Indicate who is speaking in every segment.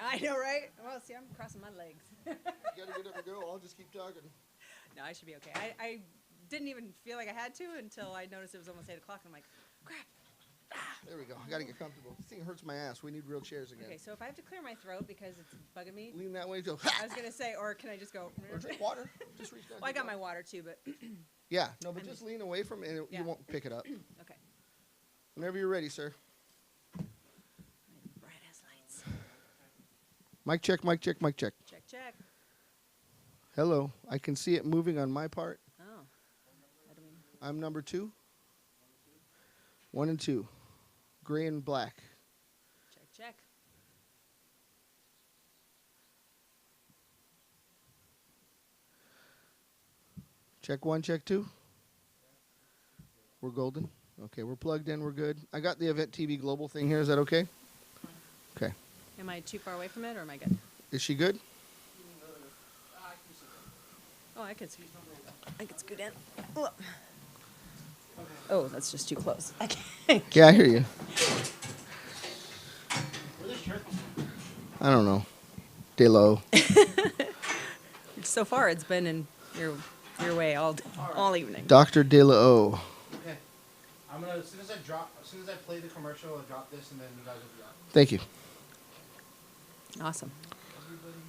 Speaker 1: I know, right? Well, see, I'm crossing my legs.
Speaker 2: You gotta get up and go. I'll just keep talking.
Speaker 1: No, I should be okay. I didn't even feel like I had to until I noticed it was almost 8 o'clock. And I'm like, crap.
Speaker 2: There we go. I gotta get comfortable. This thing hurts my ass. We need real chairs again.
Speaker 1: Okay, so if I have to clear my throat because it's bugging me,
Speaker 2: Lean that way. Go.
Speaker 1: I was going to say, or can I just go?
Speaker 2: Or drink water. Just reach down.
Speaker 1: Well, I got my water too, but
Speaker 2: Yeah. No, but just lean away from it and
Speaker 1: Yeah.
Speaker 2: you won't pick it up.
Speaker 1: okay.
Speaker 2: Whenever you're ready, sir.
Speaker 1: Bright ass lights.
Speaker 2: Mic check, mic check, mic check.
Speaker 1: Check, check.
Speaker 2: Hello. I can see it moving on my part.
Speaker 1: Oh. I don't mean.
Speaker 2: I'm number 2. 1 and 2. Gray and black.
Speaker 1: Check, check.
Speaker 2: Check 1, check 2. We're golden. Okay, we're plugged in. We're good. I got the Event TV Global thing here. Is that okay? Okay.
Speaker 1: Am I too far away from it, or am I good?
Speaker 2: Is she good?
Speaker 1: Oh, I could scoot in. Ugh. Oh, that's just too close. I can't.
Speaker 2: Yeah, I hear you. I don't know. Delo.
Speaker 1: So far, it's been in your way all evening.
Speaker 2: Dr. De La O.
Speaker 3: Okay. I'm gonna as soon as I play the commercial, I'll drop this and then you guys will be on.
Speaker 2: Thank you.
Speaker 1: Awesome.
Speaker 3: Everybody,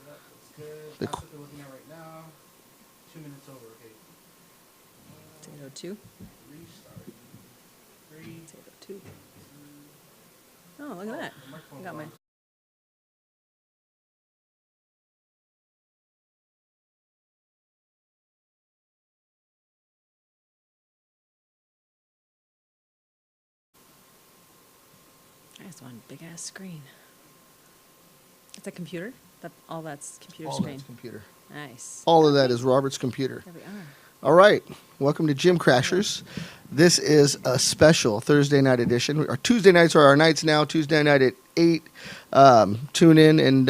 Speaker 3: that's good.
Speaker 2: The
Speaker 3: That's what they're looking at right now. 2 minutes over, okay.
Speaker 1: Potato 2.
Speaker 3: Restart. 3,
Speaker 1: Potato 2. Oh, look at that. I got mine. I just want a big ass screen. It's a computer? All that's computer
Speaker 2: All
Speaker 1: screen.
Speaker 2: that's computer.
Speaker 1: Nice.
Speaker 2: All of that is Robert's computer.
Speaker 1: There we are.
Speaker 2: All right. Welcome to Gym Crashers. This is a special Thursday night edition. Our Tuesday nights are our nights now. Tuesday night at 8. Tune in, and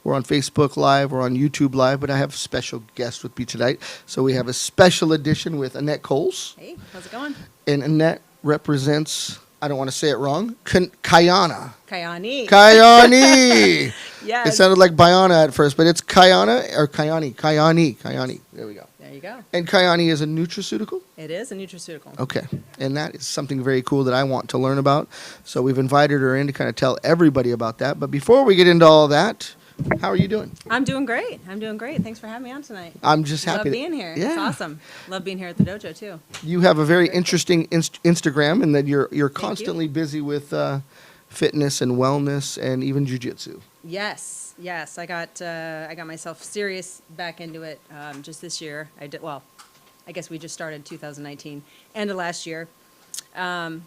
Speaker 2: we're on Facebook Live. We're on YouTube Live, but I have a special guest with me tonight. So we have a special edition with Annette Kohls.
Speaker 1: Hey, how's it going?
Speaker 2: And Annette represents, I don't want to say it wrong, Kayana.
Speaker 1: Kayani.
Speaker 2: Kayani.
Speaker 1: Yes.
Speaker 2: It sounded like Bayana at first, but it's Kayana or Kayani. Kayani. There we go.
Speaker 1: There you go.
Speaker 2: And Kayani is a nutraceutical?
Speaker 1: It is a nutraceutical.
Speaker 2: Okay. And that is something very cool that I want to learn about. So we've invited her in to kind of tell everybody about that. But before we get into all that, how are you doing?
Speaker 1: I'm doing great. Thanks for having me on tonight.
Speaker 2: I'm just happy.
Speaker 1: Love being here.
Speaker 2: Yeah.
Speaker 1: It's awesome. Love being here at the dojo, too.
Speaker 2: You have a very interesting Instagram, and that you're constantly busy with fitness and wellness and even jiu-jitsu.
Speaker 1: Yes. I got myself serious back into it just this year. I guess we just started 2019, end of last year. I've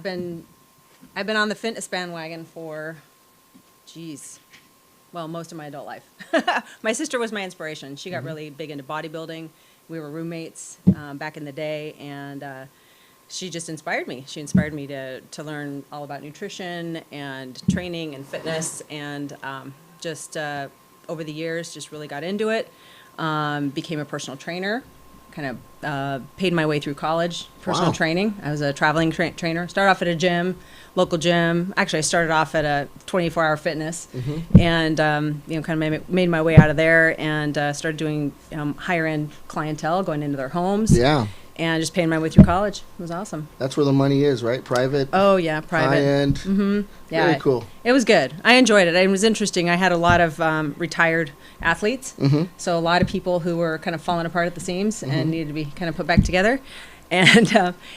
Speaker 1: been on the fitness bandwagon for, most of my adult life. My sister was my inspiration. She got really big into bodybuilding. We were roommates back in the day, and she just inspired me. She inspired me to learn all about nutrition and training and fitness, and over the years, just really got into it. Became a personal trainer, kind of paid my way through college, personal training. I was a traveling trainer. Started off at a local gym. Actually, I started off at a 24-hour fitness, and kind of made my way out of there, and started doing higher-end clientele, going into their homes.
Speaker 2: Yeah.
Speaker 1: And just paying my way through college. It was awesome.
Speaker 2: That's where the money is, right? Private.
Speaker 1: Oh, yeah, private.
Speaker 2: High-end.
Speaker 1: Mm-hmm. Yeah,
Speaker 2: Very cool.
Speaker 1: It was good. I enjoyed it. It was interesting. I had a lot of retired athletes, so a lot of people who were kind of falling apart at the seams and needed to be kind of put back together. And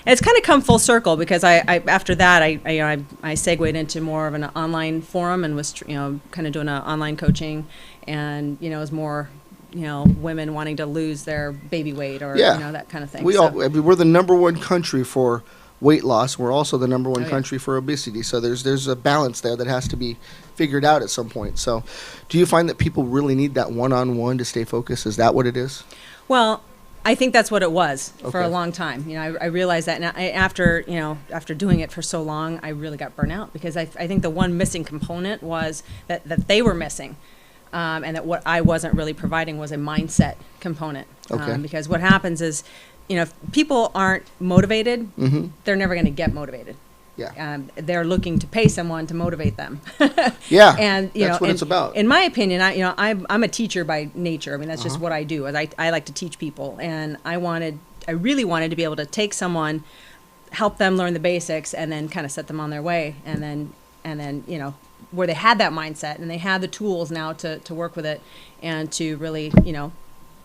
Speaker 1: it's kind of come full circle because I after that I segued into more of an online forum and was kind of doing online coaching, and it was more women wanting to lose their baby weight or that kind of thing.
Speaker 2: We're the number one country for weight loss. We're also the number one country for obesity. So there's a balance there that has to be figured out at some point. So do you find that people really need that one-on-one to stay focused? Is that what it is?
Speaker 1: Well, I think that's what it was for a long time. I realized that, and after doing it for so long, I really got burnt out because I think the one missing component was that they were missing. And that what I wasn't really providing was a mindset component. Because what happens is, if people aren't motivated, they're never going to get motivated.
Speaker 2: Yeah.
Speaker 1: They're looking to pay someone to motivate them.
Speaker 2: Yeah,
Speaker 1: And
Speaker 2: that's what it's about.
Speaker 1: In my opinion, I'm a teacher by nature. I mean, that's just what I do. I like to teach people, and I really wanted to be able to take someone, help them learn the basics, and then kind of set them on their way, and then where they had that mindset and they had the tools now to work with it and to really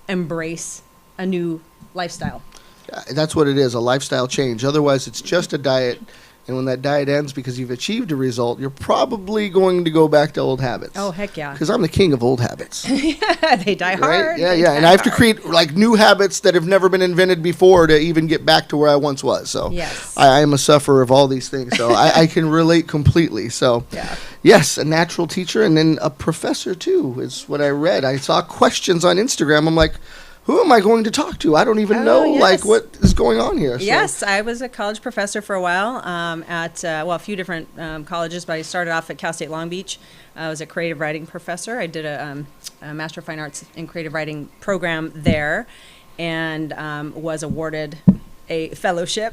Speaker 1: embrace a new lifestyle.
Speaker 2: That's what it is, a lifestyle change. Otherwise, it's just a diet. And when that diet ends because you've achieved a result, you're probably going to go back to old habits.
Speaker 1: Oh, heck yeah.
Speaker 2: Because I'm the king of old habits.
Speaker 1: They die hard.
Speaker 2: Right? Yeah. And I have to create like new habits that have never been invented before to even get back to where I once was. So
Speaker 1: yes.
Speaker 2: I am a sufferer of all these things. So I can relate completely. So
Speaker 1: yeah.
Speaker 2: Yes, a natural teacher and then a professor too is what I read. I saw questions on Instagram. I'm like, who am I going to talk to? I don't even know like what is going on here. So.
Speaker 1: Yes, I was a college professor for a while at a few different colleges, but I started off at Cal State Long Beach. I was a creative writing professor. I did a Master of Fine Arts in Creative Writing program there, and was awarded a fellowship.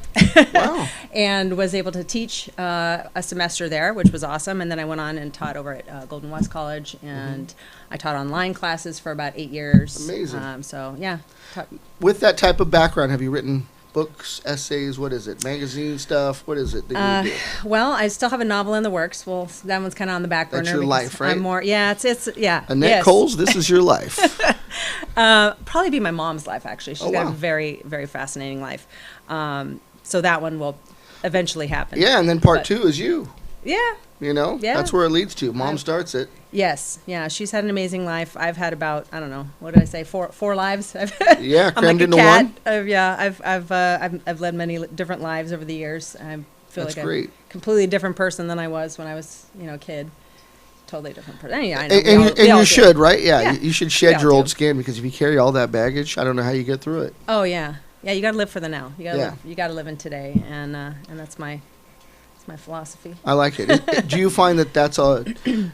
Speaker 2: Wow.
Speaker 1: And was able to teach a semester there, which was awesome. And then I went on and taught over at Golden West College, and I taught online classes for about 8 years.
Speaker 2: Amazing.
Speaker 1: So yeah.
Speaker 2: With that type of background, have you written books, essays, what is it, magazine stuff? What is it that you do?
Speaker 1: Well, I still have a novel in the works. Well, that one's kind of on the back burner.
Speaker 2: That's your life, right?
Speaker 1: I'm more, yeah, it's yeah.
Speaker 2: Annette Kohls, this is your life.
Speaker 1: Probably be my mom's life, actually. She's got a very, very fascinating life. So that one will eventually happen.
Speaker 2: Yeah, and then part 2 is you.
Speaker 1: Yeah.
Speaker 2: Yeah. That's where it leads to. Mom starts it.
Speaker 1: Yes. Yeah. She's had an amazing life. I've had about, I don't know, what did I say? Four lives.
Speaker 2: Yeah,
Speaker 1: I'm like
Speaker 2: crammed
Speaker 1: a
Speaker 2: into
Speaker 1: cat.
Speaker 2: one.
Speaker 1: I've led many different lives over the years. I feel
Speaker 2: That's
Speaker 1: like
Speaker 2: great.
Speaker 1: I'm a completely different person than I was when I was, a kid. Totally different person. Anyway, I know.
Speaker 2: And you should, right? Yeah,
Speaker 1: Yeah.
Speaker 2: you should shed
Speaker 1: We
Speaker 2: your
Speaker 1: all
Speaker 2: old
Speaker 1: do.
Speaker 2: skin because if you carry all that baggage, I don't know how you get through it.
Speaker 1: Oh yeah. Yeah, you got to live for the now. You got to
Speaker 2: Yeah.
Speaker 1: live. You got to live in today, and that's my philosophy.
Speaker 2: I like it. Do you find that that's an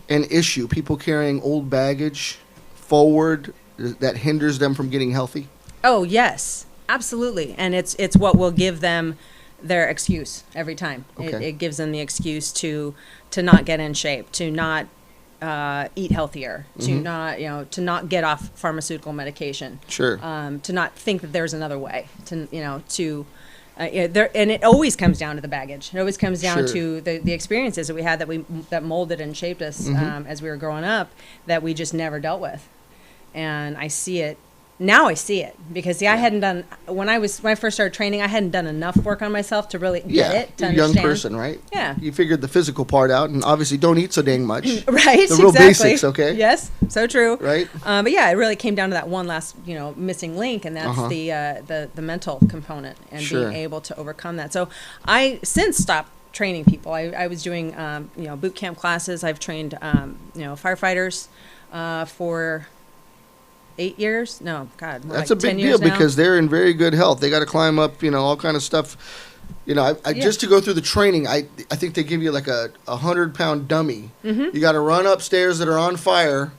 Speaker 2: issue? People carrying old baggage forward that hinders them from getting healthy?
Speaker 1: Oh yes, absolutely, and it's what will give them their excuse every time.
Speaker 2: Okay.
Speaker 1: It gives them the excuse to not get in shape, to not eat healthier, to not get off pharmaceutical medication.
Speaker 2: Sure.
Speaker 1: To not think that there's another way. And it always comes down to the baggage. It always comes down to the experiences that we had that molded and shaped us as we were growing up that we just never dealt with. And I see it now. I see it because I hadn't done when I first started training. I hadn't done enough work on myself to really get it. To
Speaker 2: You're a young
Speaker 1: understand.
Speaker 2: person, right?
Speaker 1: Yeah.
Speaker 2: You figured the physical part out, and obviously don't eat so dang much.
Speaker 1: Right.
Speaker 2: The real
Speaker 1: exactly.
Speaker 2: basics, okay?
Speaker 1: Yes. So true.
Speaker 2: Right.
Speaker 1: But yeah, it really came down to that one last, missing link, and that's the mental component and being able to overcome that. So I since stopped training people. I was doing boot camp classes. I've trained firefighters for 8 years. No, God,
Speaker 2: That's
Speaker 1: like
Speaker 2: a big
Speaker 1: 10
Speaker 2: deal
Speaker 1: years now.
Speaker 2: because they're in very good health. They got to climb up, all kind of stuff. Just to go through the training, I think they give you like a 100-pound dummy. Mm-hmm. You got to run upstairs that are on fire.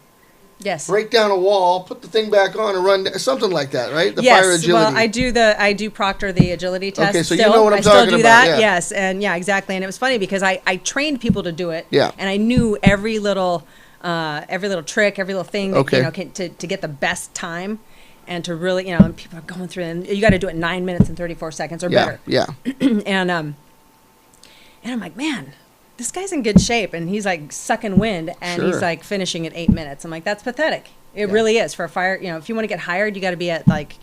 Speaker 1: Yes.
Speaker 2: Break down a wall, put the thing back on, and run something like that, right? The fire agility.
Speaker 1: Well, I do proctor the agility test.
Speaker 2: Okay, so
Speaker 1: still.
Speaker 2: you know what I'm
Speaker 1: I
Speaker 2: talking
Speaker 1: still do
Speaker 2: about,
Speaker 1: that.
Speaker 2: yeah.
Speaker 1: Yes, and yeah, exactly. And it was funny because I trained people to do it.
Speaker 2: Yeah.
Speaker 1: And I knew every little trick, every little thing, to get the best time, and to really, and people are going through, and you got to do it 9 minutes and 34 seconds or better.
Speaker 2: Yeah.
Speaker 1: And I'm like, man, this guy's in good shape, and he's like sucking wind, and he's like finishing at 8 minutes. I'm like, that's pathetic. It really is for a fire. If you want to get hired, you got to be at like,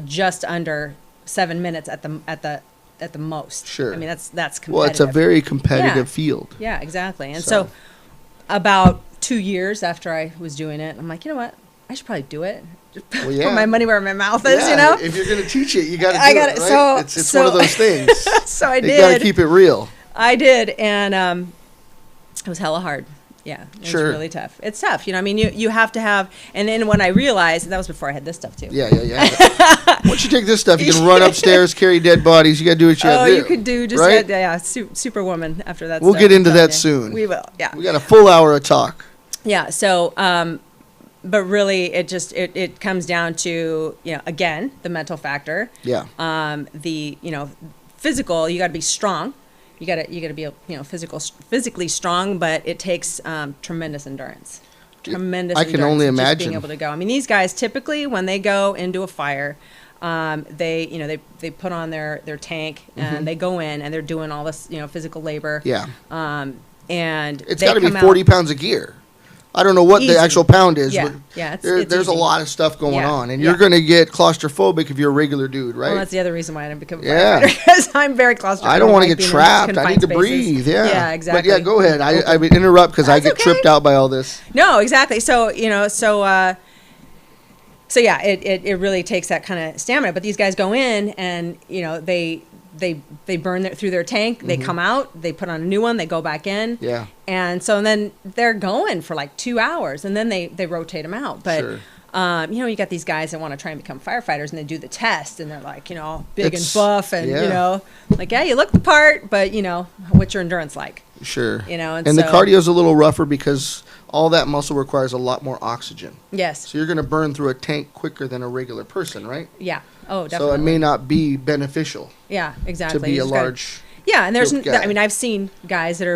Speaker 1: just under 7 minutes at the most.
Speaker 2: Sure.
Speaker 1: I mean, that's competitive.
Speaker 2: Well, it's a very competitive field.
Speaker 1: Yeah, exactly. And so about 2 years after I was doing it, I'm like, you know what? I should probably do it.
Speaker 2: Well, yeah.
Speaker 1: Put my money where my mouth is,
Speaker 2: If you're going to teach it, you got to do it, right?
Speaker 1: So,
Speaker 2: it's one of those things.
Speaker 1: So I did.
Speaker 2: You got to keep it real.
Speaker 1: I did, and it was hella hard. Yeah, it was really tough. It's tough, you have to have, and then when I realized, that was before I had this stuff too.
Speaker 2: Yeah. Once you take this stuff, you can run upstairs, carry dead bodies. You got to do what you got to do.
Speaker 1: You could do just,
Speaker 2: right?
Speaker 1: Superwoman after that.
Speaker 2: We'll get into that soon.
Speaker 1: We will, yeah.
Speaker 2: We got a full hour of talk.
Speaker 1: Yeah, so, but really, it comes down to, again, the mental factor.
Speaker 2: Yeah.
Speaker 1: The, physical, you got to be strong. gotta be physically strong, but it takes tremendous endurance. Tremendous.
Speaker 2: I can
Speaker 1: endurance
Speaker 2: only
Speaker 1: of just
Speaker 2: imagine.
Speaker 1: being able to go. I mean, these guys typically when they go into a fire, they put on their tank and they go in and they're doing all this physical labor.
Speaker 2: Yeah.
Speaker 1: And
Speaker 2: It's
Speaker 1: they
Speaker 2: got to be
Speaker 1: come
Speaker 2: 40
Speaker 1: out
Speaker 2: pounds of gear. I don't know what
Speaker 1: easy.
Speaker 2: the actual pound is.
Speaker 1: Yeah,
Speaker 2: but
Speaker 1: yeah, it's
Speaker 2: there's a
Speaker 1: easy.
Speaker 2: lot of stuff going
Speaker 1: Yeah,
Speaker 2: on, and
Speaker 1: yeah.
Speaker 2: you're going to get claustrophobic if you're a regular dude, right?
Speaker 1: Well, that's the other reason why I didn't become a
Speaker 2: Yeah.
Speaker 1: firefighter, because I'm very claustrophobic.
Speaker 2: I don't want to get
Speaker 1: being in
Speaker 2: trapped. I need
Speaker 1: confined
Speaker 2: to
Speaker 1: spaces.
Speaker 2: breathe. Yeah.
Speaker 1: Yeah, exactly.
Speaker 2: But yeah, go ahead. I would interrupt because I
Speaker 1: That's
Speaker 2: get tripped
Speaker 1: okay.
Speaker 2: out by all this.
Speaker 1: No, exactly. So so yeah, it really takes that kind of stamina. But these guys go in and they burn through their tank. They come out. They put on a new one. They go back in.
Speaker 2: Yeah.
Speaker 1: And so then they're going for like 2 hours, and then they rotate them out. But
Speaker 2: Sure.
Speaker 1: you got these guys that want to try and become firefighters, and they do the test, and they're like, all big
Speaker 2: It's-
Speaker 1: and buff, and
Speaker 2: yeah.
Speaker 1: like, yeah, you look the part, but what's your endurance like?
Speaker 2: Sure.
Speaker 1: And
Speaker 2: the
Speaker 1: so-
Speaker 2: cardio's a little rougher because all that muscle requires a lot more oxygen.
Speaker 1: Yes.
Speaker 2: So you're going to burn through a tank quicker than a regular person, right?
Speaker 1: Yeah. Oh,
Speaker 2: So
Speaker 1: definitely.
Speaker 2: it may not be beneficial
Speaker 1: Yeah, exactly.
Speaker 2: to be
Speaker 1: You
Speaker 2: a
Speaker 1: just gotta-
Speaker 2: large.
Speaker 1: Yeah, and there's,
Speaker 2: built guy.
Speaker 1: I mean, I've seen guys that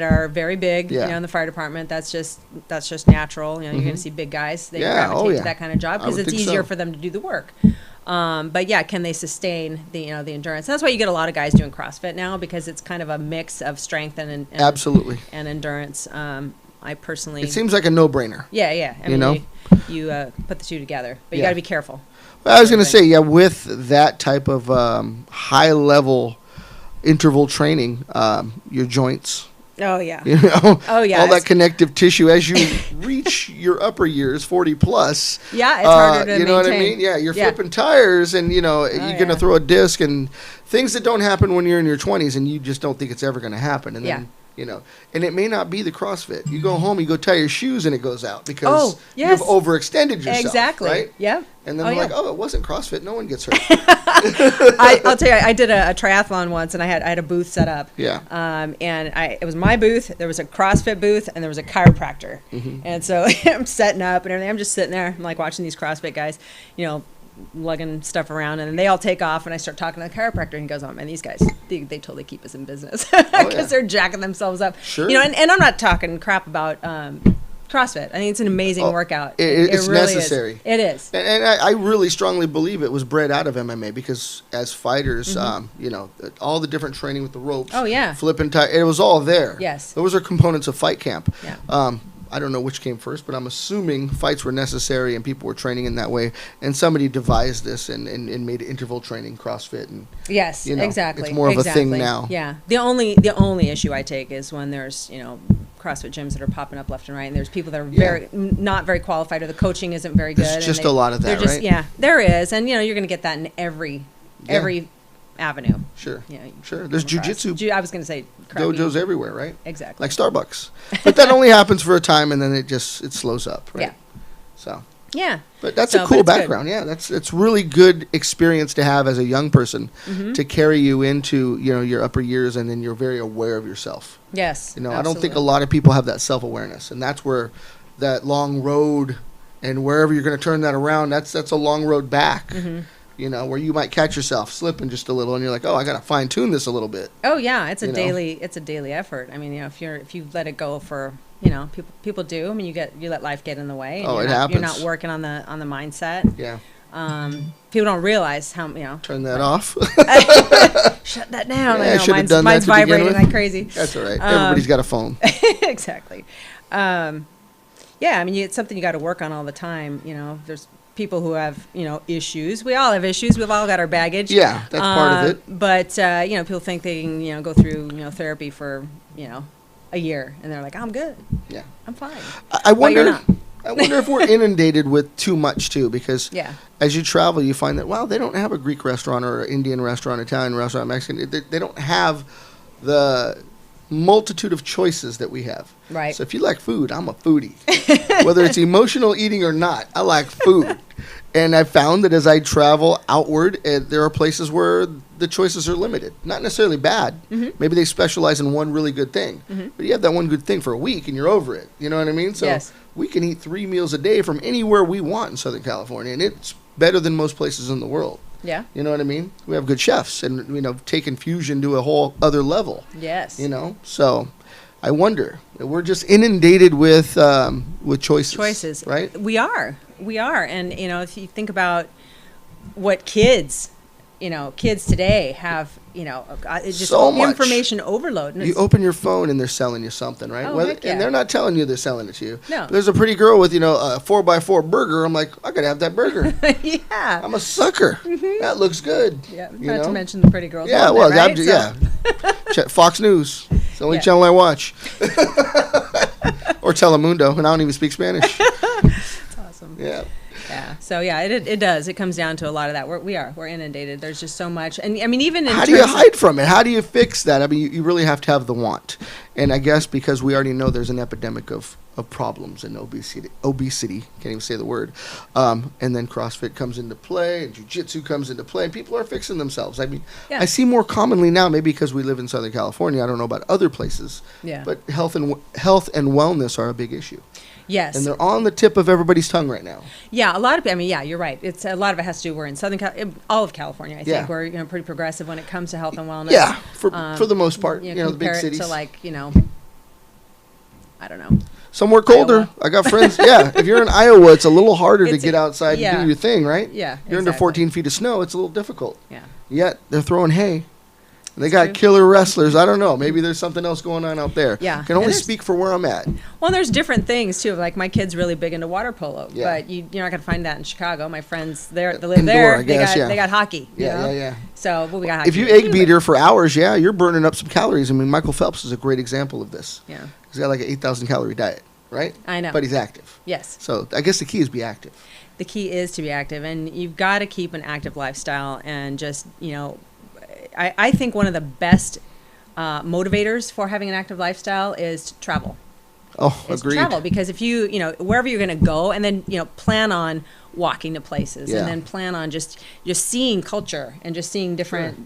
Speaker 1: are very big,
Speaker 2: Yeah.
Speaker 1: in the fire department. That's just natural. You're going to see big guys. They
Speaker 2: Yeah,
Speaker 1: gravitate
Speaker 2: oh,
Speaker 1: to
Speaker 2: yeah.
Speaker 1: that kind of job
Speaker 2: I
Speaker 1: because
Speaker 2: would
Speaker 1: it's
Speaker 2: think
Speaker 1: easier
Speaker 2: so.
Speaker 1: for them to do the work. But yeah, can they sustain the endurance? That's why you get a lot of guys doing CrossFit now, because it's kind of a mix of strength and
Speaker 2: Absolutely.
Speaker 1: and endurance. I personally,
Speaker 2: It seems like a no-brainer.
Speaker 1: yeah. I
Speaker 2: You
Speaker 1: mean,
Speaker 2: know?
Speaker 1: you put the two together, but you
Speaker 2: Yeah.
Speaker 1: got to be careful.
Speaker 2: Well, I was going to
Speaker 1: Everything.
Speaker 2: say, yeah, with that type of high-level interval training, your joints,
Speaker 1: Oh yeah.
Speaker 2: all
Speaker 1: yeah,
Speaker 2: that
Speaker 1: it's-
Speaker 2: connective tissue as you reach your upper years, 40 plus.
Speaker 1: Yeah, it's harder to
Speaker 2: You know what I
Speaker 1: maintain.
Speaker 2: mean? Yeah, you're
Speaker 1: Yeah.
Speaker 2: flipping tires, and you're
Speaker 1: yeah.
Speaker 2: gonna throw a disc, and things that don't happen when you're in your 20s, and you just don't think it's ever gonna happen, and then. And it may not be the CrossFit. You go home, you go tie your shoes, and it goes out because
Speaker 1: yes.
Speaker 2: you've overextended yourself.
Speaker 1: Exactly.
Speaker 2: Right?
Speaker 1: Yep.
Speaker 2: And then
Speaker 1: Oh,
Speaker 2: they're
Speaker 1: yeah.
Speaker 2: like, oh, it wasn't CrossFit. No one gets hurt.
Speaker 1: I'll tell you, I did a triathlon once, and I had a booth set up.
Speaker 2: Yeah.
Speaker 1: And it was my booth. There was a CrossFit booth, and there was a chiropractor. And so I'm setting up and everything. I'm just sitting there, I'm like watching these CrossFit guys, lugging stuff around, and then they all take off, and I start talking to the chiropractor, and he goes, "Oh man, these guys, they totally keep us in business because
Speaker 2: yeah.
Speaker 1: they're jacking themselves up."
Speaker 2: Sure.
Speaker 1: And I'm not talking crap about CrossFit. I think it's an amazing workout.
Speaker 2: It's
Speaker 1: really is.
Speaker 2: necessary.
Speaker 1: It is.
Speaker 2: And I really strongly believe it was bred out of MMA because as fighters, all the different training with the ropes,
Speaker 1: Oh, yeah.
Speaker 2: flipping tire, it was all there.
Speaker 1: Yes.
Speaker 2: Those are components of fight camp.
Speaker 1: Yeah.
Speaker 2: I don't know which came first, but I'm assuming fights were necessary and people were training in that way. And somebody devised this and made interval training CrossFit. And
Speaker 1: Yes, exactly.
Speaker 2: it's more of a thing now.
Speaker 1: Yeah. The only issue I take is when there's, CrossFit gyms that are popping up left and right, and there's people that are not very qualified, or the coaching isn't very good.
Speaker 2: There's just a lot of that,
Speaker 1: they're just,
Speaker 2: right?
Speaker 1: Yeah, there is. And, you're going to get that in every avenue.
Speaker 2: Sure.
Speaker 1: Yeah, you
Speaker 2: Sure. There's
Speaker 1: come across.
Speaker 2: jujitsu
Speaker 1: I was going to say crappy.
Speaker 2: dojos everywhere, right?
Speaker 1: Exactly.
Speaker 2: Like Starbucks. But that only happens for a time and then it slows up, right?
Speaker 1: Yeah.
Speaker 2: So.
Speaker 1: Yeah.
Speaker 2: But that's
Speaker 1: So,
Speaker 2: a cool
Speaker 1: but it's good.
Speaker 2: background. Yeah, it's really good experience to have as a young person
Speaker 1: Mm-hmm.
Speaker 2: to carry you into your upper years, and then you're very aware of yourself.
Speaker 1: Yes.
Speaker 2: I don't think a
Speaker 1: absolutely.
Speaker 2: lot of people have that self-awareness, and that's where that long road and wherever you're going to turn that around, that's a long road back.
Speaker 1: Mm-hmm.
Speaker 2: Where you might catch yourself slipping just a little, and you're like, oh, I got to fine tune this a little bit.
Speaker 1: Oh yeah, it's a
Speaker 2: You know?
Speaker 1: daily effort. I mean, if you let it go for, people do. I mean, you let life get in the way. And
Speaker 2: Oh,
Speaker 1: you're
Speaker 2: it
Speaker 1: not,
Speaker 2: happens.
Speaker 1: You're not working on the mindset.
Speaker 2: Yeah.
Speaker 1: People don't realize how
Speaker 2: Turn that off.
Speaker 1: shut that down.
Speaker 2: Yeah, I
Speaker 1: I know,
Speaker 2: should've
Speaker 1: mine's
Speaker 2: done that
Speaker 1: mine's
Speaker 2: to begin
Speaker 1: vibrating
Speaker 2: with.
Speaker 1: like crazy.
Speaker 2: That's all right. Everybody's got a phone.
Speaker 1: Exactly. Yeah, I mean, it's something you got to work on all the time. There's people who have issues. We all have issues. We've all got our baggage.
Speaker 2: Yeah, that's part of it.
Speaker 1: But people think they can go through therapy for a year, and they're like, I'm good.
Speaker 2: Yeah.
Speaker 1: I'm fine.
Speaker 2: I wonder.
Speaker 1: not.
Speaker 2: I wonder if we're inundated with too much too, because
Speaker 1: Yeah.
Speaker 2: as you travel, you find that they don't have a Greek restaurant or an Indian restaurant, Italian restaurant, Mexican. They don't have the multitude of choices that we have.
Speaker 1: Right.
Speaker 2: So if you like food, I'm a foodie. Whether it's emotional eating or not, I like food. And I found that as I travel outward, there are places where the choices are limited. Not necessarily bad.
Speaker 1: Mm-hmm.
Speaker 2: Maybe they specialize in one really good thing. But you have that one good thing for a week and you're over it. You know what I mean? So
Speaker 1: Yes.
Speaker 2: we can eat 3 meals a day from anywhere we want in Southern California. And it's better than most places in the world.
Speaker 1: Yeah.
Speaker 2: You know what I mean? We have good chefs, and taking fusion to a whole other level.
Speaker 1: Yes.
Speaker 2: So I wonder. We're just inundated with choices. Right?
Speaker 1: We are, and if you think about what kids today have, it's just
Speaker 2: So much
Speaker 1: information overload. And
Speaker 2: you open your phone and they're selling you something, right?
Speaker 1: Oh, heck yeah.
Speaker 2: And they're not telling you they're selling it to you.
Speaker 1: No.
Speaker 2: There's a pretty girl with, a 4x4 burger. I'm like, I gotta have that burger.
Speaker 1: Yeah.
Speaker 2: I'm a sucker. That looks good.
Speaker 1: Yeah. Not to mention the pretty girls.
Speaker 2: Yeah,
Speaker 1: on
Speaker 2: well,
Speaker 1: there, right?
Speaker 2: yeah. Fox News. It's the only channel I watch. Or Telemundo, and I don't even speak Spanish.
Speaker 1: That's awesome.
Speaker 2: Yeah.
Speaker 1: Yeah. So it does. It comes down to a lot of that. We're inundated. There's just so much, and I mean, even in
Speaker 2: how do you hide from it? How do you fix that? I mean, you really have to have the want, and I guess because we already know there's an epidemic of problems and obesity. Can't even say the word. And then CrossFit comes into play, and jiu-jitsu comes into play, and people are fixing themselves. I mean, I see more commonly now, maybe because we live in Southern California. I don't know about other places.
Speaker 1: Yeah.
Speaker 2: But health and wellness are a big issue.
Speaker 1: Yes.
Speaker 2: And they're on the tip of everybody's tongue right now.
Speaker 1: Yeah, a lot of, you're right. It's a lot of it has to do, we're in all of California, I think. We're, pretty progressive when it comes to health and wellness.
Speaker 2: Yeah, for the most part, the big
Speaker 1: compare
Speaker 2: cities.
Speaker 1: it to I don't know.
Speaker 2: Somewhere colder.
Speaker 1: Iowa.
Speaker 2: I got friends. Yeah, if you're in Iowa, it's a little harder to get outside and do your thing, right?
Speaker 1: Yeah,
Speaker 2: You're under 14 feet of snow, it's a little difficult.
Speaker 1: Yeah.
Speaker 2: Yet, they're throwing hay. They
Speaker 1: That's
Speaker 2: got
Speaker 1: true.
Speaker 2: killer wrestlers. I don't know. Maybe there's something else going on out there.
Speaker 1: Yeah.
Speaker 2: Can only speak for where I'm at.
Speaker 1: Well, there's different things, too. Like, my kid's really big into water polo.
Speaker 2: Yeah.
Speaker 1: But you're not going to find that in Chicago. My friends, they live
Speaker 2: Indoor,
Speaker 1: there.
Speaker 2: I guess,
Speaker 1: they got hockey.
Speaker 2: Yeah.
Speaker 1: So, we got hockey.
Speaker 2: If you egg beat her for hours, you're burning up some calories. I mean, Michael Phelps is a great example of this.
Speaker 1: Yeah.
Speaker 2: He's got like an 8,000 calorie diet, right?
Speaker 1: I know.
Speaker 2: But he's active.
Speaker 1: Yes.
Speaker 2: So I guess the key is be active.
Speaker 1: The key is to be active. And you've got to keep an active lifestyle and just, I think one of the best motivators for having an active lifestyle is to travel.
Speaker 2: Oh,
Speaker 1: Is
Speaker 2: agreed.
Speaker 1: travel, because if you wherever you're going to go, and then plan on walking to places, and then plan on just seeing culture and just seeing different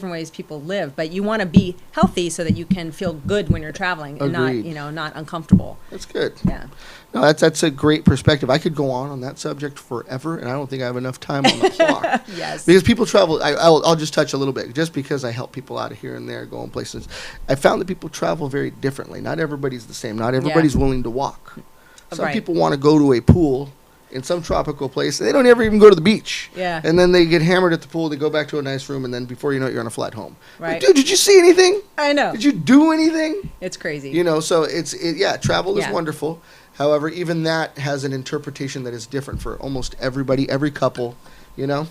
Speaker 1: ways people live. But you want to be healthy so that you can feel good when you're traveling and
Speaker 2: Agreed.
Speaker 1: not uncomfortable.
Speaker 2: That's good.
Speaker 1: Yeah.
Speaker 2: No, that's a great perspective. I could go on that subject forever, and I don't think I have enough time on the clock.
Speaker 1: Yes.
Speaker 2: Because people travel. I'll just touch a little bit, just because I help people out of here and there, going places. I found that people travel very differently. Not everybody's the same. Not everybody's willing to walk. Some
Speaker 1: Right.
Speaker 2: people want to go to a pool in some tropical place. They don't ever even go to the beach.
Speaker 1: Yeah.
Speaker 2: And then they get hammered at the pool. They go back to a nice room, and then before you know it, you're on a flight home.
Speaker 1: Right.
Speaker 2: Like, dude, did you see anything?
Speaker 1: I know.
Speaker 2: Did you do anything?
Speaker 1: It's crazy.
Speaker 2: So travel is
Speaker 1: Yeah.
Speaker 2: wonderful. However, even that has an interpretation that is different for almost everybody, every couple,
Speaker 1: Yeah,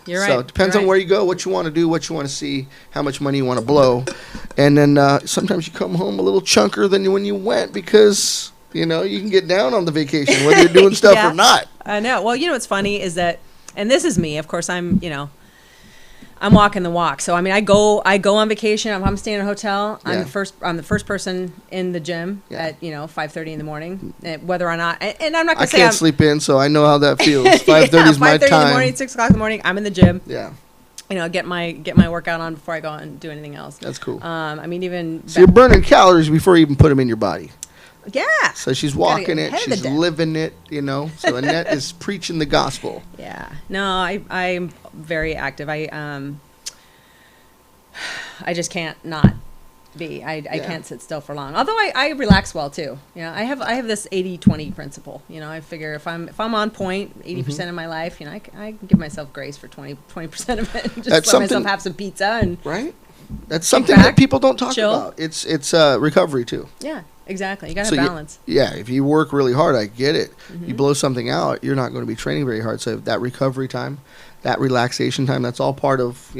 Speaker 1: you're right.
Speaker 2: So it depends
Speaker 1: You're
Speaker 2: on
Speaker 1: right.
Speaker 2: where you go, what you want to do, what you want to see, how much money you want to blow. And then sometimes you come home a little chunker than when you went, because, you can get down on the vacation, whether you're doing stuff or not.
Speaker 1: I know. Well, what's funny is that, and this is me, of course, I'm walking the walk. So, I go on vacation. I'm staying in a hotel.
Speaker 2: Yeah.
Speaker 1: I'm the first person in the gym at 5:30 in the margin, whether or not. And I'm not
Speaker 2: I
Speaker 1: gonna say
Speaker 2: can't sleep in, so I know how that feels. 5:30 is my
Speaker 1: 5:30 in the
Speaker 2: time.
Speaker 1: morning, 6:00 in the morning. I'm in the gym.
Speaker 2: Yeah,
Speaker 1: Get my workout on before I go and do anything else.
Speaker 2: that's cool.
Speaker 1: Even
Speaker 2: So you're burning calories before you even put them in your body.
Speaker 1: yeah.
Speaker 2: So she's
Speaker 1: Gotta
Speaker 2: walking
Speaker 1: get
Speaker 2: it,
Speaker 1: ahead of the
Speaker 2: she's
Speaker 1: day.
Speaker 2: living it, So Annette is preaching the gospel.
Speaker 1: Yeah. No, I'm very active. I just can't not be. I can't sit still for long. Although I relax well too. I have this 80-20 principle. I figure if I'm on point 80% of my life, I can give myself grace for 20% of it. Just
Speaker 2: That's
Speaker 1: let myself
Speaker 2: something-
Speaker 1: have some pizza and
Speaker 2: Right? That's something
Speaker 1: back,
Speaker 2: that people don't talk
Speaker 1: chill.
Speaker 2: about. It's recovery too.
Speaker 1: yeah, exactly. You got to
Speaker 2: So
Speaker 1: have balance.
Speaker 2: if you work really hard, I get it.
Speaker 1: Mm-hmm.
Speaker 2: You blow something out, you're not going to be training very hard. So that recovery time, that relaxation time, that's all part of,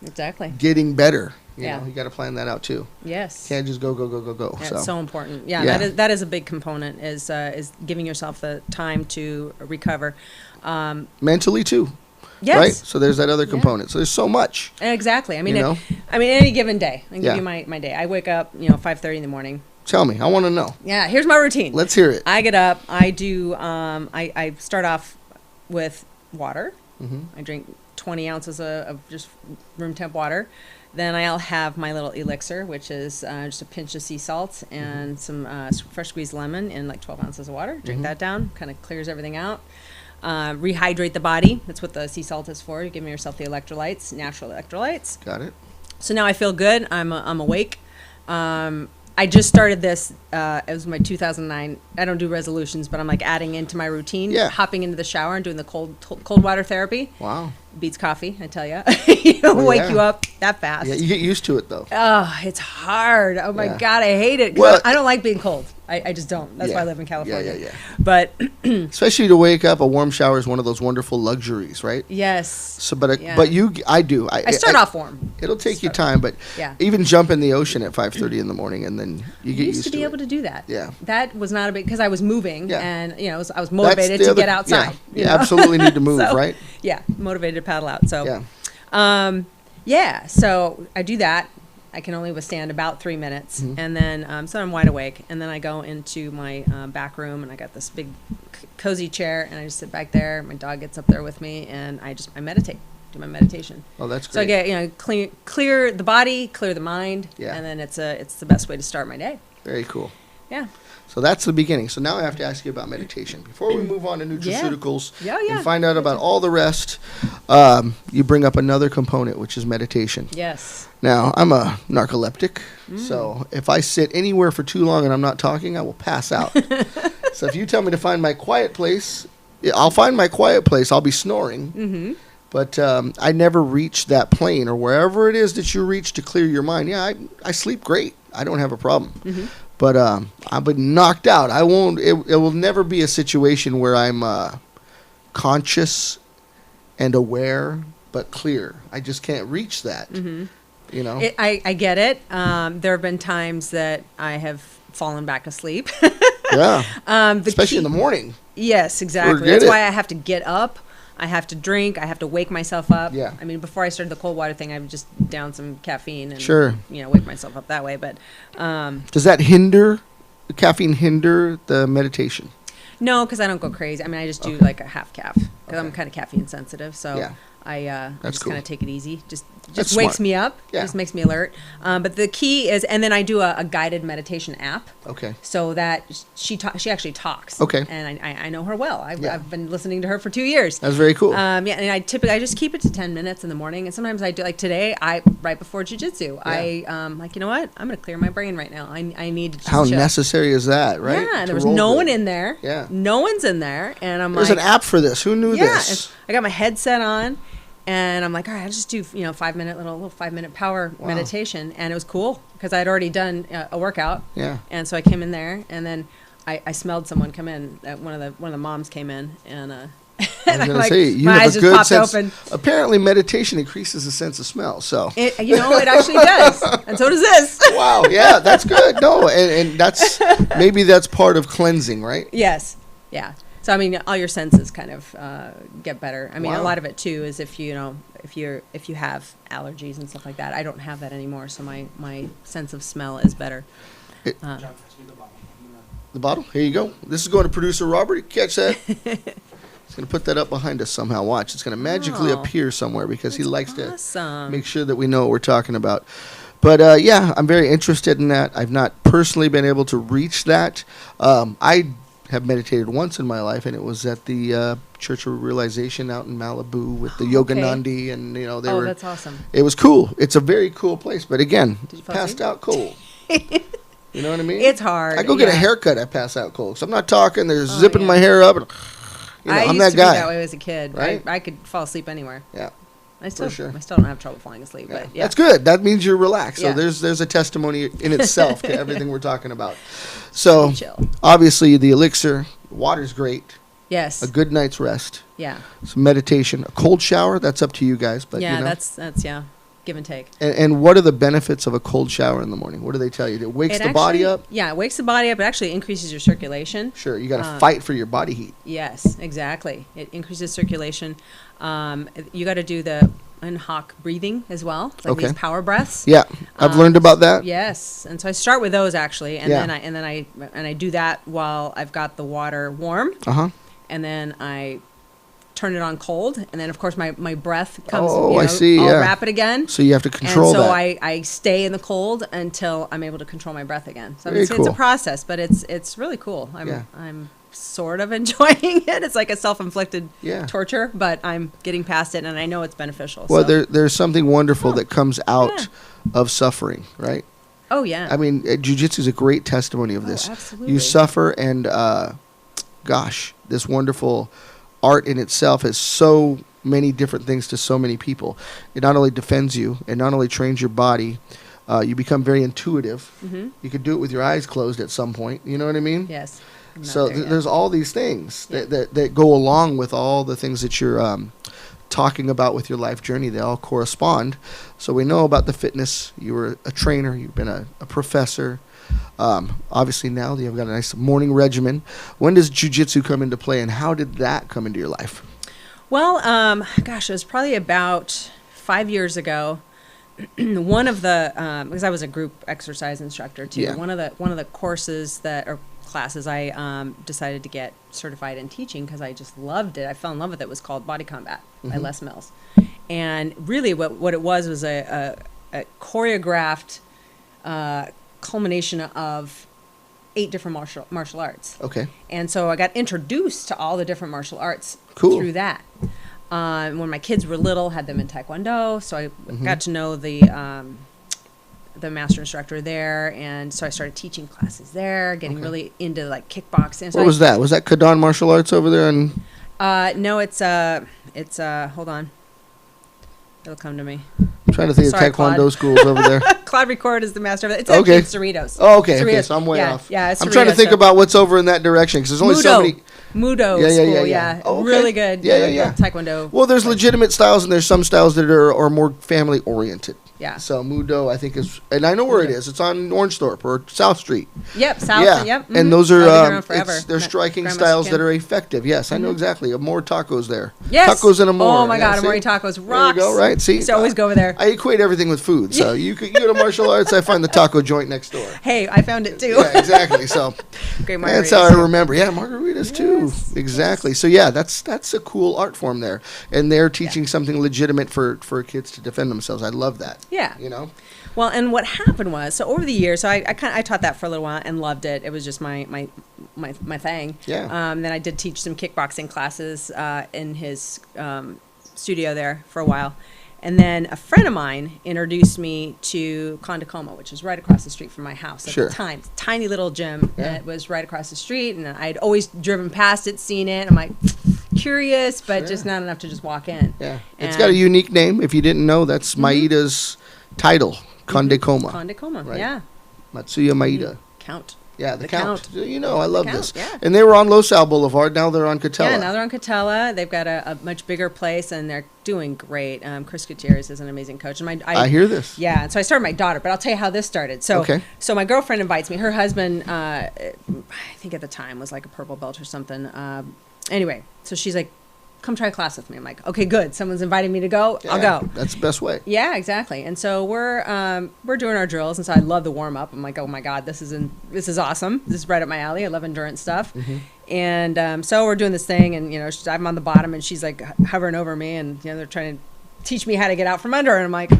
Speaker 1: Exactly.
Speaker 2: getting better.
Speaker 1: Yeah.
Speaker 2: You got to plan that out too.
Speaker 1: Yes.
Speaker 2: Can't just go.
Speaker 1: Yeah,
Speaker 2: So
Speaker 1: it's so important. Yeah,
Speaker 2: Yeah.
Speaker 1: that is a big component. Is giving yourself the time to recover.
Speaker 2: mentally too.
Speaker 1: Yes.
Speaker 2: Right? So there's that other component. So there's so much.
Speaker 1: Exactly.
Speaker 2: You know?
Speaker 1: Any given day. I can
Speaker 2: Yeah.
Speaker 1: give you my day. I wake up, 5:30 in the morning.
Speaker 2: Tell me. I want to know.
Speaker 1: Yeah, here's my routine.
Speaker 2: Let's hear it.
Speaker 1: I get up. I do. I start off with water.
Speaker 2: Mm-hmm.
Speaker 1: I drink 20 ounces of just room temp water. Then I'll have my little elixir, which is just a pinch of sea salt and some fresh squeezed lemon in like 12 ounces of water. Drink that down. Kind of clears everything out. rehydrate the body. That's what the sea salt is for. You're giving yourself the electrolytes, natural electrolytes.
Speaker 2: Got it.
Speaker 1: So now I feel good. I'm awake. I just started this. It was my 2009. I don't do resolutions, but I'm like adding into my routine.
Speaker 2: Yeah.
Speaker 1: Hopping into the shower and doing the cold water therapy.
Speaker 2: Wow.
Speaker 1: Beats coffee, I tell you. It'll wake
Speaker 2: yeah.
Speaker 1: you up that fast.
Speaker 2: Yeah, you get used to it though.
Speaker 1: Oh, it's hard. Oh my
Speaker 2: Yeah.
Speaker 1: God, I hate it. 'Cause
Speaker 2: Well-
Speaker 1: I don't like being cold. I just don't. That's why I
Speaker 2: Yeah.
Speaker 1: live in California.
Speaker 2: Yeah.
Speaker 1: But
Speaker 2: Especially to wake up, a warm shower is one of those wonderful luxuries, right?
Speaker 1: yes,
Speaker 2: So, but
Speaker 1: Yeah.
Speaker 2: but you, I do.
Speaker 1: I start off warm.
Speaker 2: It'll take you time, but
Speaker 1: Yeah.
Speaker 2: even jump in the ocean at 5:30 in the morning, and then you get
Speaker 1: I used
Speaker 2: used
Speaker 1: to be
Speaker 2: it.
Speaker 1: able to do that.
Speaker 2: Yeah.
Speaker 1: That was not a big, because I was moving
Speaker 2: Yeah.
Speaker 1: and, I was
Speaker 2: That's
Speaker 1: motivated
Speaker 2: the
Speaker 1: to
Speaker 2: other-
Speaker 1: get outside.
Speaker 2: Yeah, you absolutely need to move,
Speaker 1: So,
Speaker 2: right?
Speaker 1: Yeah, motivated to paddle out. So,
Speaker 2: Yeah.
Speaker 1: so I do that. I can only withstand about 3 minutes.
Speaker 2: Mm-hmm.
Speaker 1: And then, so I'm wide awake. And then I go into my back room and I got this big cozy chair and I just sit back there. My dog gets up there with me and I meditate, do my meditation.
Speaker 2: Oh, that's great.
Speaker 1: So I get, clear the body, clear the mind.
Speaker 2: Yeah.
Speaker 1: And then it's the best way to start my day.
Speaker 2: Very cool.
Speaker 1: Yeah.
Speaker 2: So that's the beginning. So now I have to ask you about meditation. Before we move on to nutraceuticals
Speaker 1: Yeah,
Speaker 2: and find out about all the rest, you bring up another component, which is meditation.
Speaker 1: Yes.
Speaker 2: Now, I'm a narcoleptic, so if I sit anywhere for too long and I'm not talking, I will pass out. So if you tell me to find my quiet place, I'll find my quiet place. I'll be snoring.
Speaker 1: Mm-hmm.
Speaker 2: But I never reach that plane or wherever it is that you reach to clear your mind. Yeah, I sleep great. I don't have a problem.
Speaker 1: Mm-hmm.
Speaker 2: But I've been knocked out. I won't. It will never be a situation where I'm conscious and aware but clear. I just can't reach that.
Speaker 1: Mm-hmm.
Speaker 2: You know.
Speaker 1: I get it. There have been times that I have fallen back asleep.
Speaker 2: Yeah.
Speaker 1: The
Speaker 2: Especially
Speaker 1: key-
Speaker 2: in the morning.
Speaker 1: Yes, exactly.
Speaker 2: Forget
Speaker 1: That's
Speaker 2: it.
Speaker 1: why I have to get up. I have to drink. I have to wake myself up.
Speaker 2: Yeah.
Speaker 1: I mean, before I started the cold water thing, I would just down some caffeine and
Speaker 2: Sure.
Speaker 1: wake myself up that way. But
Speaker 2: Does that caffeine hinder the meditation?
Speaker 1: no, because I don't go crazy. I mean, I just do like a half caff because I'm
Speaker 2: Okay.
Speaker 1: kind of caffeine sensitive. So
Speaker 2: Yeah.
Speaker 1: I
Speaker 2: That's
Speaker 1: just
Speaker 2: cool.
Speaker 1: kind of take it easy. Just
Speaker 2: That's
Speaker 1: wakes
Speaker 2: smart.
Speaker 1: me up.
Speaker 2: Yeah.
Speaker 1: Just makes me alert. But the key is, and then I do a guided meditation app.
Speaker 2: Okay.
Speaker 1: So that she actually talks.
Speaker 2: Okay.
Speaker 1: And I know her well.
Speaker 2: Yeah.
Speaker 1: I've been listening to her for 2 years.
Speaker 2: That's very cool.
Speaker 1: Yeah, and I just keep it to 10 minutes in the morning, and sometimes I do, like today, right before jiu-jitsu, I like, you know what, I'm gonna clear my brain right now. I need to just
Speaker 2: How
Speaker 1: chill.
Speaker 2: necessary is that, right?
Speaker 1: Yeah,
Speaker 2: To
Speaker 1: there was
Speaker 2: roll
Speaker 1: no
Speaker 2: good.
Speaker 1: one in there.
Speaker 2: Yeah.
Speaker 1: No one's in there, and I'm
Speaker 2: There's
Speaker 1: like,
Speaker 2: an app for this. Who knew
Speaker 1: yeah,
Speaker 2: this?
Speaker 1: and I got my headset on, and I'm like, all right, I'll just do 5-minute little 5-minute power
Speaker 2: Wow.
Speaker 1: meditation, and it was cool because I'd already done a workout.
Speaker 2: Yeah.
Speaker 1: And so I came in there, and then I smelled someone come in. One of the moms came in, and
Speaker 2: I
Speaker 1: and
Speaker 2: was
Speaker 1: I'm
Speaker 2: gonna
Speaker 1: like,
Speaker 2: say you
Speaker 1: my
Speaker 2: have
Speaker 1: eyes
Speaker 2: a
Speaker 1: just
Speaker 2: good
Speaker 1: popped
Speaker 2: sense.
Speaker 1: open.
Speaker 2: Apparently, meditation increases the sense of smell. So.
Speaker 1: It actually does, and so does this.
Speaker 2: Wow. Yeah, that's good. No, and that's maybe that's part of cleansing, right?
Speaker 1: Yes, yeah. So I mean, all your senses kind of get better. I mean,
Speaker 2: Wow.
Speaker 1: a lot of it too is if you have allergies and stuff like that. I don't have that anymore, so my sense of smell is better.
Speaker 3: John, pass me the bottle.
Speaker 2: The bottle. Here you go. This is going to producer Robert. Catch that. He's going to put that up behind us somehow. Watch. It's going to magically
Speaker 1: Oh.
Speaker 2: appear somewhere because he likes to
Speaker 1: Awesome.
Speaker 2: make sure that we know what we're talking about. But yeah, I'm very interested in that. I've not personally been able to reach that. I have meditated once in my life, and it was at the Church of Realization out in Malibu with the Yoganandi, and they were.
Speaker 1: That's awesome.
Speaker 2: It was cool. It's a very cool place, but again,
Speaker 1: Did you fall
Speaker 2: passed
Speaker 1: asleep?
Speaker 2: out cold. You know what I mean?
Speaker 1: It's hard.
Speaker 2: I go get a
Speaker 1: yeah.
Speaker 2: haircut. I pass out cold. So I'm not talking. They're
Speaker 1: Oh,
Speaker 2: zipping
Speaker 1: yeah.
Speaker 2: my hair up. And,
Speaker 1: I
Speaker 2: I'm
Speaker 1: used
Speaker 2: that
Speaker 1: to
Speaker 2: guy.
Speaker 1: be that way as a kid.
Speaker 2: Right?
Speaker 1: I could fall asleep anywhere.
Speaker 2: Yeah.
Speaker 1: I still
Speaker 2: sure.
Speaker 1: don't have trouble falling asleep,
Speaker 2: Yeah.
Speaker 1: but yeah.
Speaker 2: That's good. That means you're relaxed. So
Speaker 1: Yeah.
Speaker 2: there's a testimony in itself to everything we're talking about. So
Speaker 1: Chill.
Speaker 2: obviously the elixir, water's great.
Speaker 1: Yes.
Speaker 2: A good night's rest,
Speaker 1: Yeah.
Speaker 2: some meditation, a cold shower. That's up to you guys. But
Speaker 1: Yeah.
Speaker 2: you know.
Speaker 1: That's give and take.
Speaker 2: And what are the benefits of a cold shower in the morning? What do they tell you? It wakes the body up.
Speaker 1: Yeah, it wakes the body up. It actually increases your circulation.
Speaker 2: Sure, you got to fight for your body heat.
Speaker 1: Yes, exactly. It increases circulation. You got to do the in-hawk breathing as well, like
Speaker 2: Okay.
Speaker 1: these power breaths.
Speaker 2: Yeah, I've learned about that.
Speaker 1: Yes, and so I start with those actually, and
Speaker 2: Yeah.
Speaker 1: then I do that while I've got the water warm,
Speaker 2: Uh huh.
Speaker 1: and then I turn it on cold, and then of course my breath comes.
Speaker 2: Oh, I see,
Speaker 1: I'll
Speaker 2: yeah.
Speaker 1: wrap it again.
Speaker 2: So you have to control
Speaker 1: and so
Speaker 2: that.
Speaker 1: I stay in the cold until I'm able to control my breath again. So
Speaker 2: Very
Speaker 1: it's a
Speaker 2: cool.
Speaker 1: process, but it's really cool.
Speaker 2: Yeah.
Speaker 1: I'm sort of enjoying it. It's like a self-inflicted
Speaker 2: Yeah.
Speaker 1: torture, but I'm getting past it, and I know it's beneficial.
Speaker 2: Well,
Speaker 1: so.
Speaker 2: there's something wonderful that comes out of suffering, right?
Speaker 1: Oh, yeah.
Speaker 2: I mean, jiu-jitsu is a great testimony of this.
Speaker 1: Absolutely.
Speaker 2: You suffer, and gosh, this wonderful art in itself has so many different things to so many people. It not only defends you, it not only trains your body, you become very intuitive.
Speaker 1: Mm-hmm.
Speaker 2: You could do it with your eyes closed at some point. You know what I mean?
Speaker 1: Yes. I'm not
Speaker 2: So
Speaker 1: there yet.
Speaker 2: there's all these things
Speaker 1: Yeah.
Speaker 2: that go along with all the things that you're talking about with your life journey. They all correspond. So we know about the fitness. You were a trainer. You've been a professor. Obviously now you've got a nice morning regimen. When does jiu-jitsu come into play, and how did that come into your life?
Speaker 1: Well, gosh, it was probably about 5 years ago. One of the because I was a group exercise instructor too.
Speaker 2: Yeah.
Speaker 1: One of the courses or classes I decided to get certified in teaching because I just loved it. I fell in love with it. Was called Body Combat by Les Mills, and really what it was a choreographed culmination of 8 different martial arts.
Speaker 2: Okay.
Speaker 1: And so I got introduced to all the different martial arts
Speaker 2: Cool.
Speaker 1: through that. When my kids were little, had them in Taekwondo, so I got to know the master instructor there, and so I started teaching classes there, getting really into like kickboxing. So
Speaker 2: What was that? Was that Kadan Martial Arts over there? And
Speaker 1: No, it's hold on, it'll come to me.
Speaker 2: I'm trying to think
Speaker 1: Sorry,
Speaker 2: of Taekwondo
Speaker 1: Claude.
Speaker 2: schools over there.
Speaker 1: Claude Record is the master of it. It's
Speaker 2: Okay.
Speaker 1: actually Cerritos.
Speaker 2: Oh, okay. Okay,
Speaker 1: Cerritos.
Speaker 2: so I'm way
Speaker 1: yeah,
Speaker 2: off.
Speaker 1: Yeah, it's
Speaker 2: I'm trying to
Speaker 1: Cerritos,
Speaker 2: think
Speaker 1: so-
Speaker 2: about what's over in that direction because there's only so many.
Speaker 1: Mudo
Speaker 2: Yeah, yeah,
Speaker 1: school,
Speaker 2: yeah,
Speaker 1: yeah.
Speaker 2: yeah. Oh, okay.
Speaker 1: Really good.
Speaker 2: Yeah, yeah, yeah.
Speaker 1: Taekwondo.
Speaker 2: Well, there's legitimate styles, and there's some styles that are more family oriented.
Speaker 1: Yeah.
Speaker 2: So Mudo, I think is, and I know where it is. It's on Orangethorpe or South Street.
Speaker 1: Yep, South.
Speaker 2: Yeah,
Speaker 1: Yep.
Speaker 2: and those are
Speaker 1: I've been around forever.
Speaker 2: they're
Speaker 1: Met
Speaker 2: striking
Speaker 1: Grandma's
Speaker 2: styles
Speaker 1: Ken.
Speaker 2: that are effective. Yes, I know exactly. More tacos there.
Speaker 1: Yes.
Speaker 2: Tacos and amore.
Speaker 1: Oh my God,
Speaker 2: see?
Speaker 1: Amore tacos
Speaker 2: There you
Speaker 1: rocks.
Speaker 2: go. Right. See,
Speaker 1: Used to always go over there.
Speaker 2: I equate everything with food. So you go to martial arts, I find the taco joint next door.
Speaker 1: Hey, I found it too.
Speaker 2: Yeah, exactly. So
Speaker 1: Great
Speaker 2: that's
Speaker 1: margaritas.
Speaker 2: how I remember. Yeah, margaritas too.
Speaker 1: Yes,
Speaker 2: Exactly. So yeah, that's a cool art form there, and they're teaching something legitimate for kids to defend themselves. I love that.
Speaker 1: Yeah.
Speaker 2: You know.
Speaker 1: Well, and what happened was, so over the years, so I taught that for a little while and loved it. It was just my thing.
Speaker 2: Yeah.
Speaker 1: Then I did teach some kickboxing classes in his studio there for a while. And then a friend of mine introduced me to Condacoma, which is right across the street from my house at
Speaker 2: Sure.
Speaker 1: the time. Tiny little gym
Speaker 2: Yeah.
Speaker 1: that was right across the street, and I'd always driven past it, seen it. I'm like curious, but
Speaker 2: Sure.
Speaker 1: just not enough to just walk in.
Speaker 2: Yeah. It's
Speaker 1: And-
Speaker 2: got a unique name. If you didn't know, that's Maida's title, Condacoma.
Speaker 1: Condacoma,
Speaker 2: Right.
Speaker 1: yeah.
Speaker 2: Matsuya Maida.
Speaker 1: Count.
Speaker 2: Yeah, the
Speaker 1: The
Speaker 2: Count.
Speaker 1: Count.
Speaker 2: You know, I love
Speaker 1: Count,
Speaker 2: this.
Speaker 1: yeah.
Speaker 2: And they were on Los Al Boulevard. Now they're on Catella.
Speaker 1: Yeah, now they're on Catella. They've got a much bigger place, and they're doing great. Chris Gutierrez is an amazing coach. And
Speaker 2: I hear this.
Speaker 1: Yeah, and so I started my daughter, but I'll tell you how this started. So,
Speaker 2: Okay.
Speaker 1: so my girlfriend invites me. Her husband, I think at the time, was like a purple belt or something. Anyway, so she's like, come try a class with me. I'm like, okay, good. Someone's inviting me to go. I'll
Speaker 2: Yeah,
Speaker 1: go.
Speaker 2: That's the best way.
Speaker 1: Yeah, exactly. And so we're doing our drills, and so I love the warm up. I'm like, oh my God, this is awesome. This is right up my alley. I love endurance stuff. And so we're doing this thing, and I'm on the bottom, and she's like hovering over me, and they're trying to teach me how to get out from under, and I'm like,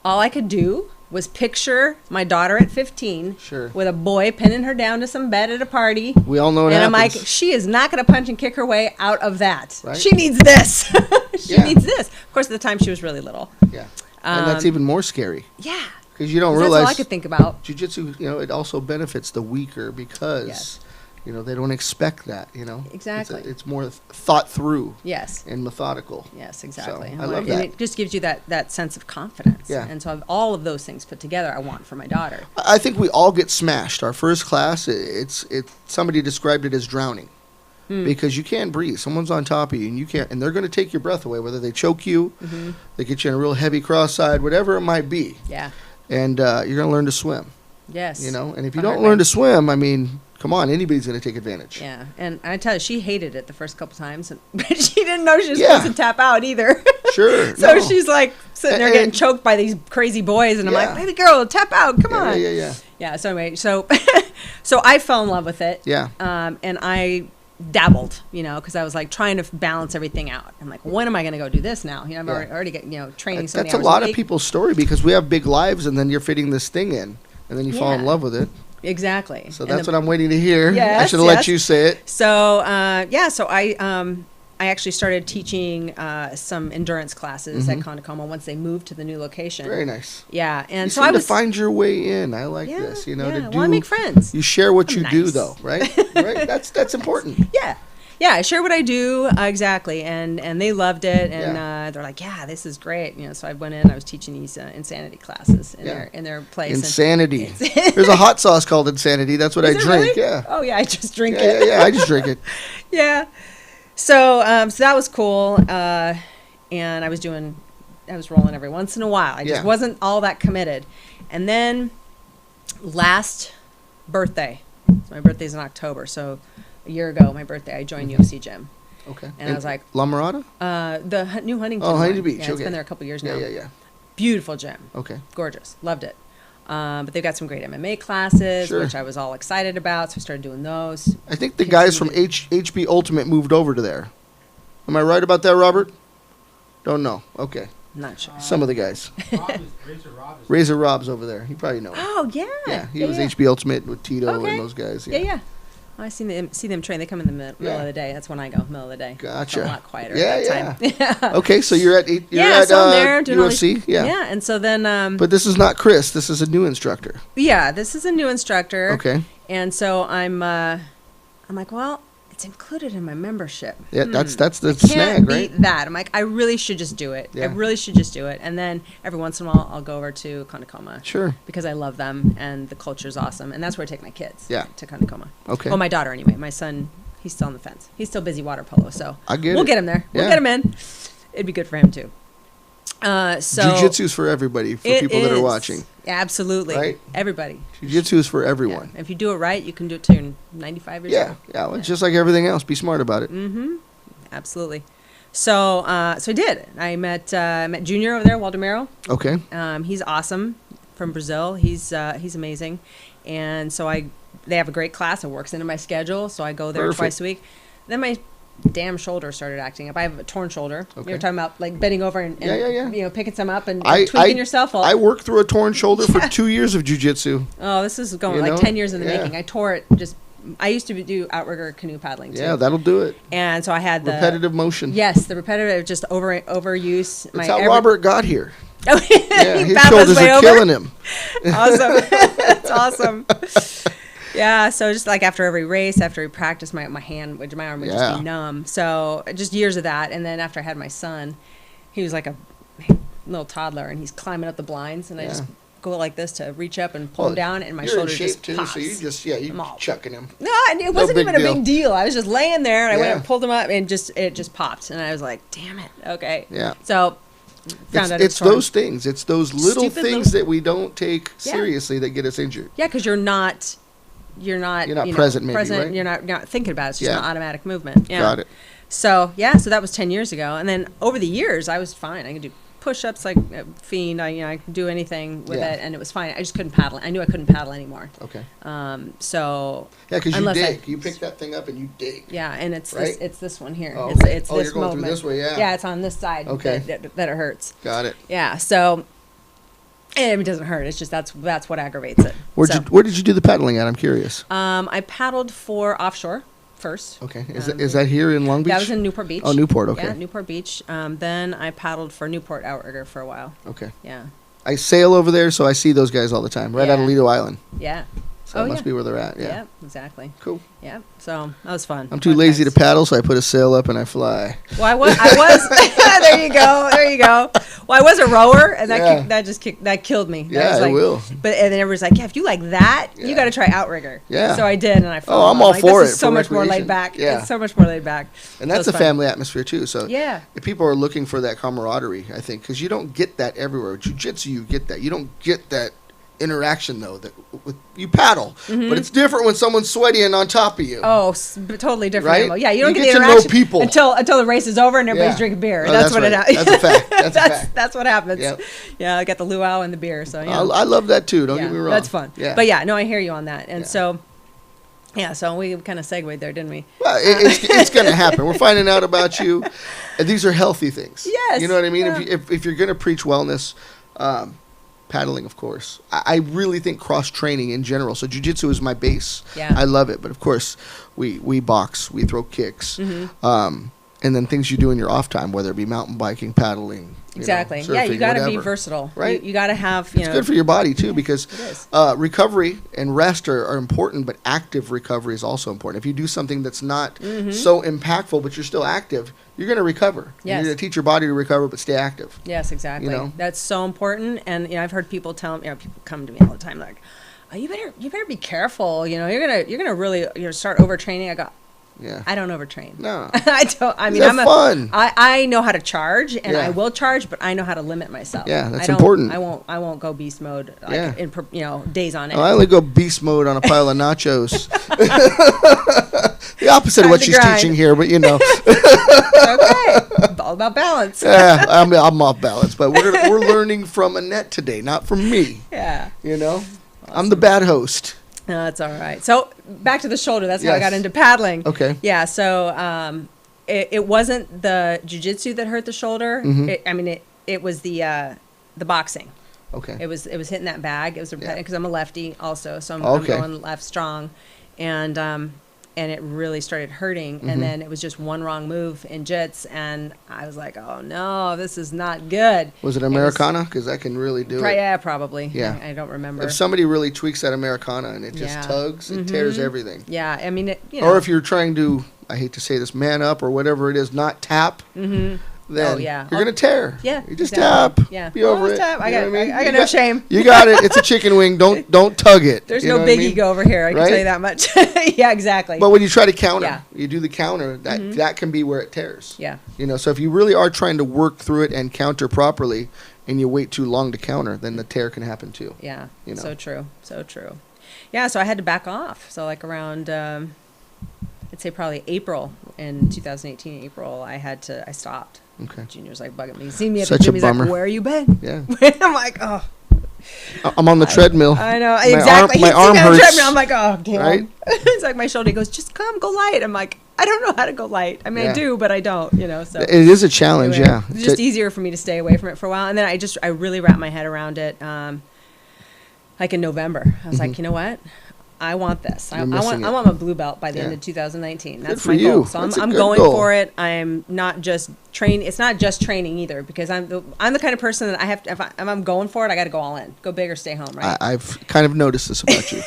Speaker 1: all I could do was picture my daughter at 15
Speaker 2: Sure.
Speaker 1: with a boy pinning her down to some bed at a party.
Speaker 2: We all know what
Speaker 1: And
Speaker 2: happens.
Speaker 1: I'm like, she is not going to punch and kick her way out of that.
Speaker 2: Right.
Speaker 1: She needs this. She
Speaker 2: Yeah.
Speaker 1: needs this. Of course, at the time, she was really little.
Speaker 2: Yeah. And that's even more scary
Speaker 1: Yeah.
Speaker 2: because you don't
Speaker 1: 'Cause that's all
Speaker 2: realize
Speaker 1: I could think about.
Speaker 2: jiu-jitsu, it also benefits the weaker because,
Speaker 1: Yes.
Speaker 2: they don't expect that,
Speaker 1: Exactly.
Speaker 2: It's more thought through
Speaker 1: Yes.
Speaker 2: and methodical.
Speaker 1: Yes, exactly.
Speaker 2: I love
Speaker 1: And
Speaker 2: that.
Speaker 1: it just gives you that sense of confidence.
Speaker 2: Yeah.
Speaker 1: And so all of those things put together, I want for my daughter.
Speaker 2: I think we all get smashed. Our first class, it's somebody described it as drowning. Because you can't breathe. Someone's on top of you, and you can't, and they're going to take your breath away. Whether they choke you, they get you in a real heavy cross-side, whatever it might be,
Speaker 1: Yeah.
Speaker 2: and you're going to learn to swim.
Speaker 1: Yes.
Speaker 2: And if you
Speaker 1: The hard
Speaker 2: don't learn
Speaker 1: way.
Speaker 2: to swim, I mean, come on, anybody's going to take advantage.
Speaker 1: Yeah. And I tell you, she hated it the first couple times, but she didn't know she was
Speaker 2: Yeah.
Speaker 1: supposed to tap out either.
Speaker 2: Sure.
Speaker 1: So
Speaker 2: no.
Speaker 1: she's like sitting there
Speaker 2: And-
Speaker 1: getting choked by these crazy boys, and I'm
Speaker 2: Yeah.
Speaker 1: like, baby girl, tap out, come on.
Speaker 2: Yeah.
Speaker 1: Yeah. So anyway, so I fell in love with it.
Speaker 2: Yeah.
Speaker 1: And I dabbled, because I was like trying to balance everything out. I'm like, when am I going to go do this now? I've
Speaker 2: Yeah.
Speaker 1: already got, training.
Speaker 2: That's a lot of people's story because we have big lives, and then you're fitting this thing in, and then you fall in
Speaker 1: Yeah.
Speaker 2: love with it.
Speaker 1: exactly.
Speaker 2: So that's what I'm waiting to hear. I
Speaker 1: Yes,
Speaker 2: should have let
Speaker 1: yes.
Speaker 2: you say it.
Speaker 1: So so I actually started teaching some endurance classes at Conticoma once they moved to the new location.
Speaker 2: Very nice.
Speaker 1: Yeah, and
Speaker 2: You
Speaker 1: so
Speaker 2: seem
Speaker 1: I
Speaker 2: to
Speaker 1: was
Speaker 2: find your way in. I like
Speaker 1: yeah,
Speaker 2: this. You know,
Speaker 1: yeah.
Speaker 2: to do.
Speaker 1: Well, I make friends.
Speaker 2: You share what you do,
Speaker 1: Nice.
Speaker 2: though, right? Right. That's important.
Speaker 1: Yeah. Yeah, I share what I do exactly, and they loved it, and
Speaker 2: Yeah.
Speaker 1: they're like, "Yeah, this is great." You know, so I went in. I was teaching these insanity classes in
Speaker 2: Yeah.
Speaker 1: their place. and-
Speaker 2: Insanity. There's a hot sauce called Insanity. That's what I
Speaker 1: Is it
Speaker 2: drink.
Speaker 1: really?
Speaker 2: Yeah.
Speaker 1: Oh yeah, I just drink
Speaker 2: Yeah,
Speaker 1: it.
Speaker 2: yeah. I just drink it.
Speaker 1: Yeah. So so that was cool, and I was rolling every once in a while. I just
Speaker 2: Yeah.
Speaker 1: wasn't all that committed, and then last birthday. So my birthday's in October, so a year ago, my birthday, I joined UFC Gym.
Speaker 2: Okay.
Speaker 1: And I was like,
Speaker 2: La Mirada?
Speaker 1: The New Huntington.
Speaker 2: Oh,
Speaker 1: one.
Speaker 2: Huntington Beach.
Speaker 1: Yeah, it's
Speaker 2: Okay.
Speaker 1: been there a couple years now.
Speaker 2: Yeah, yeah, yeah.
Speaker 1: Beautiful gym.
Speaker 2: Okay.
Speaker 1: Gorgeous. Loved it. But they've got some great MMA classes,
Speaker 2: Sure.
Speaker 1: which I was all excited about. So I started doing those.
Speaker 2: I think the guys from HB Ultimate moved over to there. Am I right about that, Robert? Don't know. Okay.
Speaker 1: Not sure.
Speaker 2: Some of the guys.
Speaker 3: Razor Rob is
Speaker 2: Razor Rob's over there. You probably know him.
Speaker 1: Oh, yeah.
Speaker 2: Yeah, he was HB Ultimate with Tito
Speaker 1: Okay.
Speaker 2: and those guys.
Speaker 1: Yeah, yeah. Oh, I see them train. They come in the middle
Speaker 2: Yeah.
Speaker 1: of the day. That's when I go, middle of the day.
Speaker 2: Gotcha.
Speaker 1: It's a lot quieter
Speaker 2: Yeah,
Speaker 1: at that time.
Speaker 2: Okay, so you're at
Speaker 1: So I'm there doing all
Speaker 2: UFC.
Speaker 1: these-
Speaker 2: Yeah.
Speaker 1: Yeah, and so then
Speaker 2: But this is not Chris. This is a new instructor.
Speaker 1: yeah, this is a new instructor.
Speaker 2: Okay.
Speaker 1: And so I'm like, well, it's included in my membership.
Speaker 2: Yeah, that's the
Speaker 1: Can't
Speaker 2: snag, right?
Speaker 1: beat that. I'm like, I really should just do it.
Speaker 2: Yeah.
Speaker 1: I really should just do it. And then every once in a while, I'll go over to Conticoma
Speaker 2: Sure.
Speaker 1: because I love them and the culture's awesome. And that's where I take my kids.
Speaker 2: Yeah.
Speaker 1: To Conticoma.
Speaker 2: Okay.
Speaker 1: Well, my daughter anyway. My son, he's still on the fence. He's still busy water polo, so
Speaker 2: I get
Speaker 1: we'll
Speaker 2: it.
Speaker 1: get him there. We'll
Speaker 2: Yeah.
Speaker 1: get him in. It'd be good for him too. So
Speaker 2: Jiu-jitsu's for everybody, for
Speaker 1: it
Speaker 2: people that are
Speaker 1: is.
Speaker 2: watching.
Speaker 1: Absolutely.
Speaker 2: Right?
Speaker 1: Everybody.
Speaker 2: Jiu-jitsu is for
Speaker 1: Yeah.
Speaker 2: everyone.
Speaker 1: If you do it right, you can do it till you're 95 years
Speaker 2: Yeah,
Speaker 1: old.
Speaker 2: yeah. Well, it's just like everything else. Be smart about it.
Speaker 1: Absolutely. So so I did. I met Junior over there, Waldemiro.
Speaker 2: Okay.
Speaker 1: He's awesome from Brazil. He's amazing, and so they have a great class. It works into my schedule, so I go there
Speaker 2: Perfect.
Speaker 1: twice a week. Then my damn shoulder started acting up. I have a torn shoulder.
Speaker 2: Okay.
Speaker 1: You were talking about like bending over and
Speaker 2: Yeah.
Speaker 1: you know, picking some up and tweaking yourself.
Speaker 2: I worked through a torn shoulder for 2 years of jiu-jitsu.
Speaker 1: Oh, this is going
Speaker 2: You
Speaker 1: like
Speaker 2: know?
Speaker 1: 10 years in the
Speaker 2: Yeah.
Speaker 1: making. I tore it just. I used to do outrigger canoe paddling too.
Speaker 2: Yeah, that'll do it.
Speaker 1: And so I had the
Speaker 2: Repetitive motion.
Speaker 1: Yes, the repetitive just overuse.
Speaker 2: That's how Robert got here.
Speaker 1: Oh,
Speaker 2: Yeah,
Speaker 1: he
Speaker 2: his
Speaker 1: paddled
Speaker 2: shoulders
Speaker 1: way
Speaker 2: are
Speaker 1: over?
Speaker 2: killing him.
Speaker 1: Awesome. That's awesome. Yeah, so just like after every race, after every practice, my arm would just
Speaker 2: Yeah.
Speaker 1: be numb. So just years of that. And then after I had my son, he was like a little toddler, and he's climbing up the blinds, and I just
Speaker 2: Yeah.
Speaker 1: go like this to reach up and pull
Speaker 2: Well,
Speaker 1: him down, and my
Speaker 2: you're
Speaker 1: shoulder
Speaker 2: in shape
Speaker 1: just
Speaker 2: too,
Speaker 1: pops.
Speaker 2: so you just
Speaker 1: I'm all-
Speaker 2: chucking him.
Speaker 1: No, and it wasn't
Speaker 2: big
Speaker 1: even a
Speaker 2: deal.
Speaker 1: big deal. I was just laying there, and I went
Speaker 2: Yeah.
Speaker 1: and pulled him up, and it just popped, and I was like, "Damn it, okay."
Speaker 2: Yeah.
Speaker 1: So found out
Speaker 2: It's
Speaker 1: torn.
Speaker 2: those things. It's those little
Speaker 1: Stupid
Speaker 2: things
Speaker 1: little-
Speaker 2: that we don't take
Speaker 1: Yeah.
Speaker 2: seriously that get us injured.
Speaker 1: Yeah, because you're not you know,
Speaker 2: present maybe, right?
Speaker 1: You're not thinking about it. It's just
Speaker 2: Yeah.
Speaker 1: an automatic movement. Yeah.
Speaker 2: Got it.
Speaker 1: So so that was 10 years ago, and then over the years I was fine. I could do push-ups like a fiend. I could do anything with
Speaker 2: Yeah.
Speaker 1: it, and it was fine. I just couldn't paddle. I knew I couldn't paddle anymore.
Speaker 2: Okay.
Speaker 1: So
Speaker 2: Yeah, because you
Speaker 1: unless
Speaker 2: dig. You pick that thing up and you dig.
Speaker 1: yeah, and it's
Speaker 2: Right?
Speaker 1: it's this one here.
Speaker 2: Oh,
Speaker 1: It's
Speaker 2: okay.
Speaker 1: it's
Speaker 2: Oh,
Speaker 1: this
Speaker 2: you're going through
Speaker 1: movement.
Speaker 2: this way, yeah.
Speaker 1: Yeah, it's on this side.
Speaker 2: Okay.
Speaker 1: That it hurts.
Speaker 2: Got it.
Speaker 1: Yeah. So. And it doesn't hurt. It's just that's what aggravates it.
Speaker 2: Where
Speaker 1: So,
Speaker 2: did you do the paddling at? I'm curious.
Speaker 1: I paddled for offshore first.
Speaker 2: Okay. Is that here in Long Beach?
Speaker 1: That was in Newport Beach.
Speaker 2: Oh, Newport. Okay.
Speaker 1: Yeah, Newport Beach. Then I paddled for Newport Outrigger for a while.
Speaker 2: Okay.
Speaker 1: Yeah.
Speaker 2: I sail over there, so I see those guys all the time, right out of
Speaker 1: Yeah.
Speaker 2: Lido Island.
Speaker 1: Yeah.
Speaker 2: So that must be where they're at. Yeah.
Speaker 1: Yeah, exactly.
Speaker 2: Cool.
Speaker 1: Yeah. So that was fun.
Speaker 2: I'm too
Speaker 1: Fun
Speaker 2: lazy to
Speaker 1: times.
Speaker 2: paddle, so I put a sail up and I fly.
Speaker 1: Well, I was there you go. There you go. Well, I was a rower, and
Speaker 2: Yeah.
Speaker 1: that killed me. That
Speaker 2: Yeah,
Speaker 1: was
Speaker 2: it
Speaker 1: like,
Speaker 2: will.
Speaker 1: But and then everybody's like, yeah, if you like that,
Speaker 2: Yeah.
Speaker 1: you got to try outrigger.
Speaker 2: Yeah.
Speaker 1: So I did, and I fell.
Speaker 2: Oh, I'm
Speaker 1: in love.
Speaker 2: all
Speaker 1: like,
Speaker 2: for
Speaker 1: this
Speaker 2: it
Speaker 1: is so
Speaker 2: for
Speaker 1: much more
Speaker 2: recreation.
Speaker 1: laid back.
Speaker 2: Yeah.
Speaker 1: It's so much more laid back.
Speaker 2: And
Speaker 1: That
Speaker 2: that's
Speaker 1: was
Speaker 2: a
Speaker 1: fun.
Speaker 2: family atmosphere too. So
Speaker 1: Yeah.
Speaker 2: if people are looking for that camaraderie, I think, because you don't get that everywhere. Jiu-jitsu, you get that. You don't get that interaction though. That you paddle, but it's different when someone's sweaty and on top of you.
Speaker 1: Oh, totally different
Speaker 2: Right?
Speaker 1: animal. Yeah, you don't
Speaker 2: You
Speaker 1: get the
Speaker 2: get to know
Speaker 1: interaction
Speaker 2: people.
Speaker 1: until the race is over and everybody's
Speaker 2: Yeah.
Speaker 1: drinking beer.
Speaker 2: Oh,
Speaker 1: that's
Speaker 2: that's
Speaker 1: what
Speaker 2: right.
Speaker 1: it happens.
Speaker 2: That's a fact. That's a fact.
Speaker 1: That's what happens.
Speaker 2: Yep.
Speaker 1: Yeah, I got the luau and the beer. So yeah,
Speaker 2: I love that too. Don't
Speaker 1: yeah,
Speaker 2: get me wrong.
Speaker 1: that's fun.
Speaker 2: Yeah.
Speaker 1: But yeah, no, I hear you on that. And
Speaker 2: Yeah.
Speaker 1: so, yeah, so we kind of segued there, didn't we?
Speaker 2: Well, it's going to happen. We're finding out about you, and these are healthy things.
Speaker 1: Yes,
Speaker 2: You know what I mean?
Speaker 1: yeah.
Speaker 2: If you're going to preach wellness, paddling, of course. I really think cross training in general. So jiu-jitsu is my base.
Speaker 1: Yeah.
Speaker 2: I love it, but of course we box, we throw kicks, and then things you do in your off time, whether it be mountain biking, paddling.
Speaker 1: Exactly.
Speaker 2: You know,
Speaker 1: Yeah, you
Speaker 2: surfing,
Speaker 1: got to be
Speaker 2: whatever.
Speaker 1: versatile.
Speaker 2: Right.
Speaker 1: You got to have,
Speaker 2: It's good for your body too, because
Speaker 1: it is.
Speaker 2: recovery and rest are important, but active recovery is also important. If you do something that's not so impactful, but you're still active, you're going to recover.
Speaker 1: Yes.
Speaker 2: You're going to teach your body to recover, but stay active.
Speaker 1: Yes, exactly.
Speaker 2: You know?
Speaker 1: That's so important. And I've heard people tell me, people come to me all the time like, "Oh, you better be careful. You're gonna really start overtraining." I go,
Speaker 2: Yeah.
Speaker 1: I don't overtrain.
Speaker 2: No.
Speaker 1: I don't. I mean,
Speaker 2: Have fun.
Speaker 1: I know how to charge, and
Speaker 2: Yeah.
Speaker 1: I will charge, but I know how to limit myself.
Speaker 2: Yeah, that's
Speaker 1: I don't-
Speaker 2: important.
Speaker 1: I won't go beast mode. Like,
Speaker 2: Yeah.
Speaker 1: in days on end.
Speaker 2: I only go beast mode on a pile of nachos. The opposite of
Speaker 1: Time
Speaker 2: what
Speaker 1: to
Speaker 2: she's
Speaker 1: grind.
Speaker 2: teaching here, but
Speaker 1: Okay, it's all about balance.
Speaker 2: yeah, I'm off balance. But we're learning from Annette today, not from me.
Speaker 1: Yeah.
Speaker 2: I'm the bad host.
Speaker 1: No, that's all right. So back to the shoulder. That's how I
Speaker 2: Yes.
Speaker 1: got into paddling.
Speaker 2: Okay.
Speaker 1: Yeah. So it wasn't the jiu-jitsu that hurt the shoulder.
Speaker 2: Mhm.
Speaker 1: It was the boxing.
Speaker 2: Okay.
Speaker 1: It was hitting that bag. It was
Speaker 2: Yeah.
Speaker 1: because I'm a lefty also, so I'm
Speaker 2: Okay.
Speaker 1: going left strong, and it really started hurting.
Speaker 2: Mhm.
Speaker 1: And then it was just one wrong move in jits, and I was like, oh no, this is not good.
Speaker 2: Was it Americana? Because that can really do it.
Speaker 1: Yeah, probably.
Speaker 2: Yeah.
Speaker 1: I don't remember.
Speaker 2: If somebody really tweaks that Americana and it just
Speaker 1: Yeah.
Speaker 2: tugs, it tears everything.
Speaker 1: Yeah,
Speaker 2: Or if you're trying to, I hate to say this, man up or whatever it is, not tap, then
Speaker 1: Oh, yeah.
Speaker 2: you're going to tear.
Speaker 1: Yeah,
Speaker 2: You just
Speaker 1: exactly.
Speaker 2: tap.
Speaker 1: Yeah.
Speaker 2: Be over
Speaker 1: Always
Speaker 2: it.
Speaker 1: tap. I
Speaker 2: You know
Speaker 1: got
Speaker 2: what mean?
Speaker 1: I got
Speaker 2: You
Speaker 1: no shame.
Speaker 2: You got it. It's a chicken wing. Don't tug it.
Speaker 1: There's
Speaker 2: You know
Speaker 1: no
Speaker 2: what
Speaker 1: big
Speaker 2: I mean?
Speaker 1: ego over here. I can
Speaker 2: Right?
Speaker 1: tell you that much. Yeah, exactly.
Speaker 2: But when you try to counter,
Speaker 1: Yeah.
Speaker 2: you do the counter, that can be where it tears.
Speaker 1: Yeah.
Speaker 2: So if you really are trying to work through it and counter properly and you wait too long to counter, then the tear can happen too.
Speaker 1: Yeah.
Speaker 2: You know.
Speaker 1: So true. So true. Yeah. So I had to back off. So like around, I'd say probably April in 2018, I stopped.
Speaker 2: Okay.
Speaker 1: Junior's like bugging me. He's seen me at
Speaker 2: Such
Speaker 1: the
Speaker 2: a
Speaker 1: gym. He's
Speaker 2: bummer.
Speaker 1: like, where you been?
Speaker 2: Yeah.
Speaker 1: I'm like, oh.
Speaker 2: I'm on the treadmill.
Speaker 1: I know.
Speaker 2: My
Speaker 1: Exactly.
Speaker 2: my
Speaker 1: He'd see
Speaker 2: arm
Speaker 1: me on the
Speaker 2: hurts.
Speaker 1: treadmill. I'm like, oh, damn.
Speaker 2: Right?
Speaker 1: It's like my shoulder. He goes, just come, go light. I'm like, I don't know how to go light. I mean,
Speaker 2: Yeah.
Speaker 1: I do, but I don't, so.
Speaker 2: It is a challenge,
Speaker 1: Anyway,
Speaker 2: yeah.
Speaker 1: It's just easier for me to stay away from it for a while. And then I really wrapped my head around it, like in November. I was like, you know what? I want this. I
Speaker 2: missing
Speaker 1: want
Speaker 2: it.
Speaker 1: I want my blue belt by the end
Speaker 2: Yeah.
Speaker 1: of 2019.
Speaker 2: Good
Speaker 1: That's
Speaker 2: for
Speaker 1: my
Speaker 2: you.
Speaker 1: goal. So
Speaker 2: That's a
Speaker 1: I'm
Speaker 2: good
Speaker 1: going
Speaker 2: goal.
Speaker 1: for it. I'm not just training. It's not just training either, because I'm the kind of person that I have to, if I'm going for it, I got to go all in. Go big or stay home, right?
Speaker 2: I've kind of noticed this about you.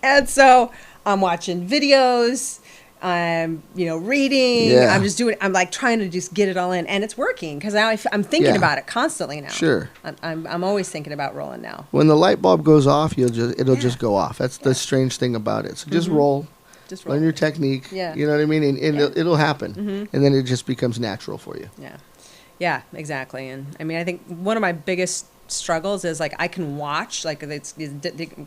Speaker 1: And so I'm watching videos. I'm, reading.
Speaker 2: Yeah.
Speaker 1: I'm just doing. I'm like trying to just get it all in, and it's working because now I'm thinking
Speaker 2: Yeah.
Speaker 1: about it constantly now.
Speaker 2: Sure.
Speaker 1: I'm always thinking about rolling now.
Speaker 2: When the light bulb goes off, it'll
Speaker 1: Yeah.
Speaker 2: just go off. That's the strange thing about it. So just roll,
Speaker 1: Just
Speaker 2: learn your technique.
Speaker 1: Yeah.
Speaker 2: You know what I mean? And
Speaker 1: Yeah.
Speaker 2: it'll happen. And then it just becomes natural for you.
Speaker 1: Yeah, exactly. And I think one of my biggest struggles is like I can watch, like they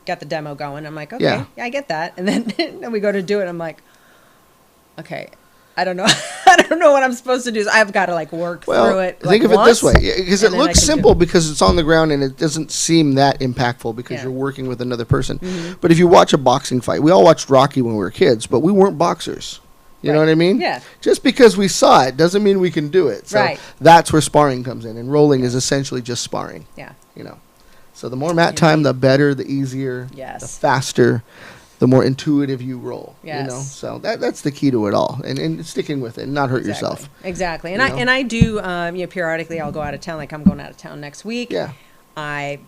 Speaker 1: got the demo going. I'm like, okay,
Speaker 2: Yeah.
Speaker 1: yeah, I get that. And then we go to do it. I'm like, okay, I don't know. I don't know what I'm supposed to do. So I've got to like work through it.
Speaker 2: Think of it this way, because it
Speaker 1: and then I
Speaker 2: looks
Speaker 1: can do
Speaker 2: simple
Speaker 1: it.
Speaker 2: because it's on the ground and it doesn't seem that impactful because
Speaker 1: Yeah.
Speaker 2: you're working with another person. But if you watch a boxing fight, we all watched Rocky when we were kids, but we weren't boxers. You know
Speaker 1: Right.
Speaker 2: what I mean?
Speaker 1: Yeah.
Speaker 2: Just because we saw it doesn't mean we can do it. So
Speaker 1: Right.
Speaker 2: that's where sparring comes in, and rolling is essentially just sparring.
Speaker 1: Yeah.
Speaker 2: So the more mat time, the better, the easier,
Speaker 1: Yes.
Speaker 2: the faster, the more intuitive you roll.
Speaker 1: Yes.
Speaker 2: So that's the key to it all, and sticking with it, and not hurt yourself.
Speaker 1: Exactly. And
Speaker 2: You know?
Speaker 1: I do periodically I'll go out of town. Like I'm going out of town next week.
Speaker 2: Yeah.
Speaker 1: I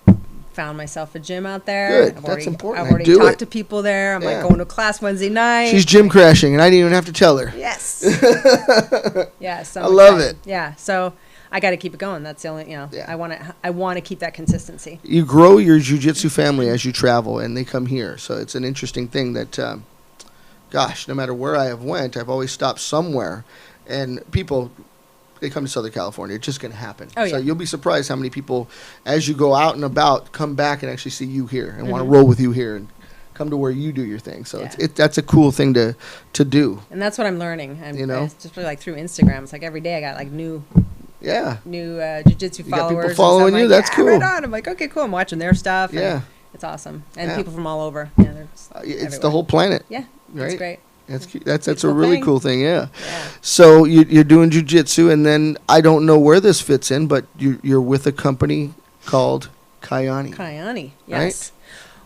Speaker 1: found myself a gym out there.
Speaker 2: Good.
Speaker 1: I've
Speaker 2: That's
Speaker 1: already,
Speaker 2: important.
Speaker 1: I've already
Speaker 2: Do
Speaker 1: talked
Speaker 2: it.
Speaker 1: to people there. I'm
Speaker 2: Yeah.
Speaker 1: like going to a class Wednesday night.
Speaker 2: She's gym crashing, and I didn't even have to tell her.
Speaker 1: Yes. Yeah. So
Speaker 2: I love
Speaker 1: excited.
Speaker 2: it.
Speaker 1: Yeah. So I got to keep it going. That's the only,
Speaker 2: Yeah.
Speaker 1: I want to keep that consistency.
Speaker 2: You grow your jiu-jitsu family as you travel, and they come here. So it's an interesting thing that, no matter where I have went, I've always stopped somewhere, and people, they come to Southern California. It's just going to happen.
Speaker 1: Oh,
Speaker 2: So
Speaker 1: yeah.
Speaker 2: you'll be surprised how many people, as you go out and about, come back and actually see you here and want to roll with you here and come to where you do your thing. So
Speaker 1: Yeah.
Speaker 2: that's a cool thing to do.
Speaker 1: And that's what I'm learning.
Speaker 2: know?
Speaker 1: It's just really like through Instagram. It's like every day I got like new
Speaker 2: Yeah.
Speaker 1: jiu-jitsu
Speaker 2: You got
Speaker 1: followers.
Speaker 2: people
Speaker 1: and
Speaker 2: following
Speaker 1: stuff.
Speaker 2: you?
Speaker 1: Like,
Speaker 2: That's
Speaker 1: yeah,
Speaker 2: cool.
Speaker 1: Right on. I'm like, okay, cool. I'm watching their stuff. and
Speaker 2: Yeah.
Speaker 1: It's awesome. And
Speaker 2: Yeah.
Speaker 1: people from all over. Yeah, they're just
Speaker 2: It's
Speaker 1: everywhere.
Speaker 2: the whole planet.
Speaker 1: Yeah.
Speaker 2: Right?
Speaker 1: It's great.
Speaker 2: That's cute. That's a
Speaker 1: Beautiful
Speaker 2: really
Speaker 1: thing.
Speaker 2: cool thing. Yeah.
Speaker 1: Yeah.
Speaker 2: So you're doing jiu-jitsu, and then I don't know where this fits in, but you're with a company called Kyani.
Speaker 1: Kyani,
Speaker 2: Right?
Speaker 1: yes.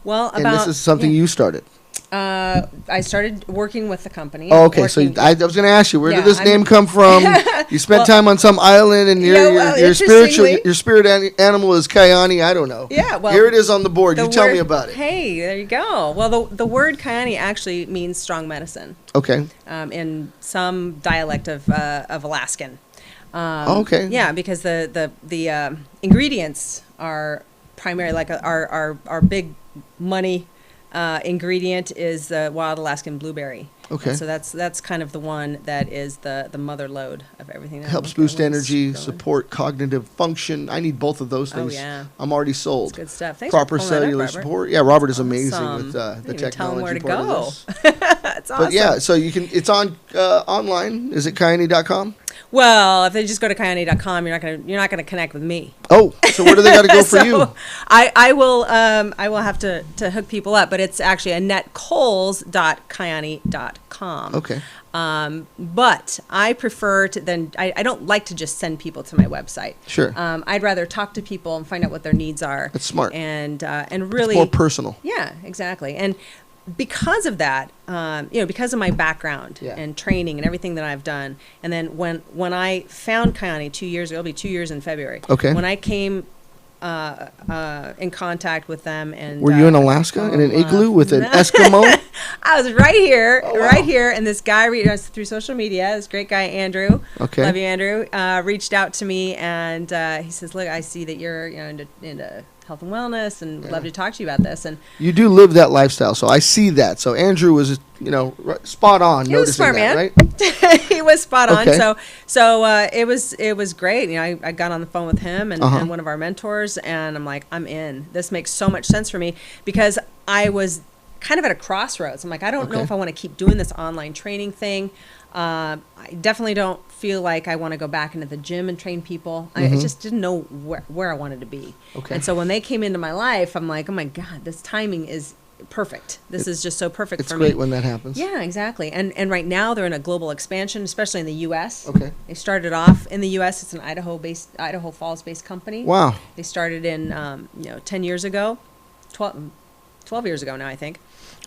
Speaker 1: Well,
Speaker 2: And this is something you started.
Speaker 1: I started working with the company.
Speaker 2: Oh, okay. So I was going to ask you, where did this name come from? You spent time on some island, and your spirit animal is Kyani. I don't know.
Speaker 1: Yeah. Well,
Speaker 2: here it is on the board. You tell me about it.
Speaker 1: Hey, there you go. Well, the word Kyani actually means strong medicine.
Speaker 2: Okay.
Speaker 1: In some dialect of Alaskan.
Speaker 2: Okay.
Speaker 1: Yeah, because the ingredients are primarily like our big money. Ingredient is the wild Alaskan blueberry.
Speaker 2: Okay.
Speaker 1: And so that's kind of the one that is the mother load of everything.
Speaker 2: Helps boost energy, support cognitive function. I need both of those things.
Speaker 1: Oh, yeah.
Speaker 2: I'm already sold.
Speaker 1: That's good stuff. Thanks
Speaker 2: Proper
Speaker 1: for pulling
Speaker 2: cellular
Speaker 1: that up,
Speaker 2: support. Yeah, Robert is amazing
Speaker 1: Awesome.
Speaker 2: with the technology
Speaker 1: Tell them where to
Speaker 2: part of
Speaker 1: go.
Speaker 2: this.
Speaker 1: That's awesome.
Speaker 2: But yeah, so it's on online. Is it Kyani.com?
Speaker 1: Well, if they just go to Kyani.com, you're not gonna connect with me.
Speaker 2: Oh, so where do they got to go for you?
Speaker 1: I will have to hook people up, but it's actually AnnetteKohls.Kyani.com.
Speaker 2: Okay.
Speaker 1: But I prefer to I don't like to just send people to my website.
Speaker 2: Sure.
Speaker 1: I'd rather talk to people and find out what their needs are.
Speaker 2: That's smart.
Speaker 1: And really
Speaker 2: It's more personal.
Speaker 1: Yeah, exactly. And because of that, because of my background and training and everything that I've done, and then when I found Kyani 2 years ago, it'll be 2 years in February.
Speaker 2: Okay.
Speaker 1: When I came in contact with them, and
Speaker 2: were you in Alaska in an igloo with an Eskimo?
Speaker 1: I was right here,
Speaker 2: Oh, wow.
Speaker 1: and this guy through social media, this great guy Andrew,
Speaker 2: Okay.
Speaker 1: love you Andrew, reached out to me, and he says, "Look, I see that you're into health and wellness, and would love to talk to you about this." And
Speaker 2: You do live that lifestyle, so I see that. So Andrew was, spot on.
Speaker 1: he was a smart man,
Speaker 2: right?
Speaker 1: he was spot on.
Speaker 2: Okay.
Speaker 1: So it was great. I got on the phone with him and one of our mentors, and I'm like, I'm in. This makes so much sense for me, because I was kind of at a crossroads. I'm like, I don't know if I want to keep doing this online training thing. I definitely don't feel like I want to go back into the gym and train people. I just didn't know where I wanted to be.
Speaker 2: Okay.
Speaker 1: And so when they came into my life, I'm like, oh my God, this timing is perfect. This is just so perfect for me.
Speaker 2: It's great when that happens.
Speaker 1: Yeah, exactly. And right now they're in a global expansion, especially in the U.S.
Speaker 2: Okay.
Speaker 1: They started off in the U.S. It's an Idaho Falls-based company.
Speaker 2: Wow.
Speaker 1: They started in 10 years ago, 12 years ago now, I think.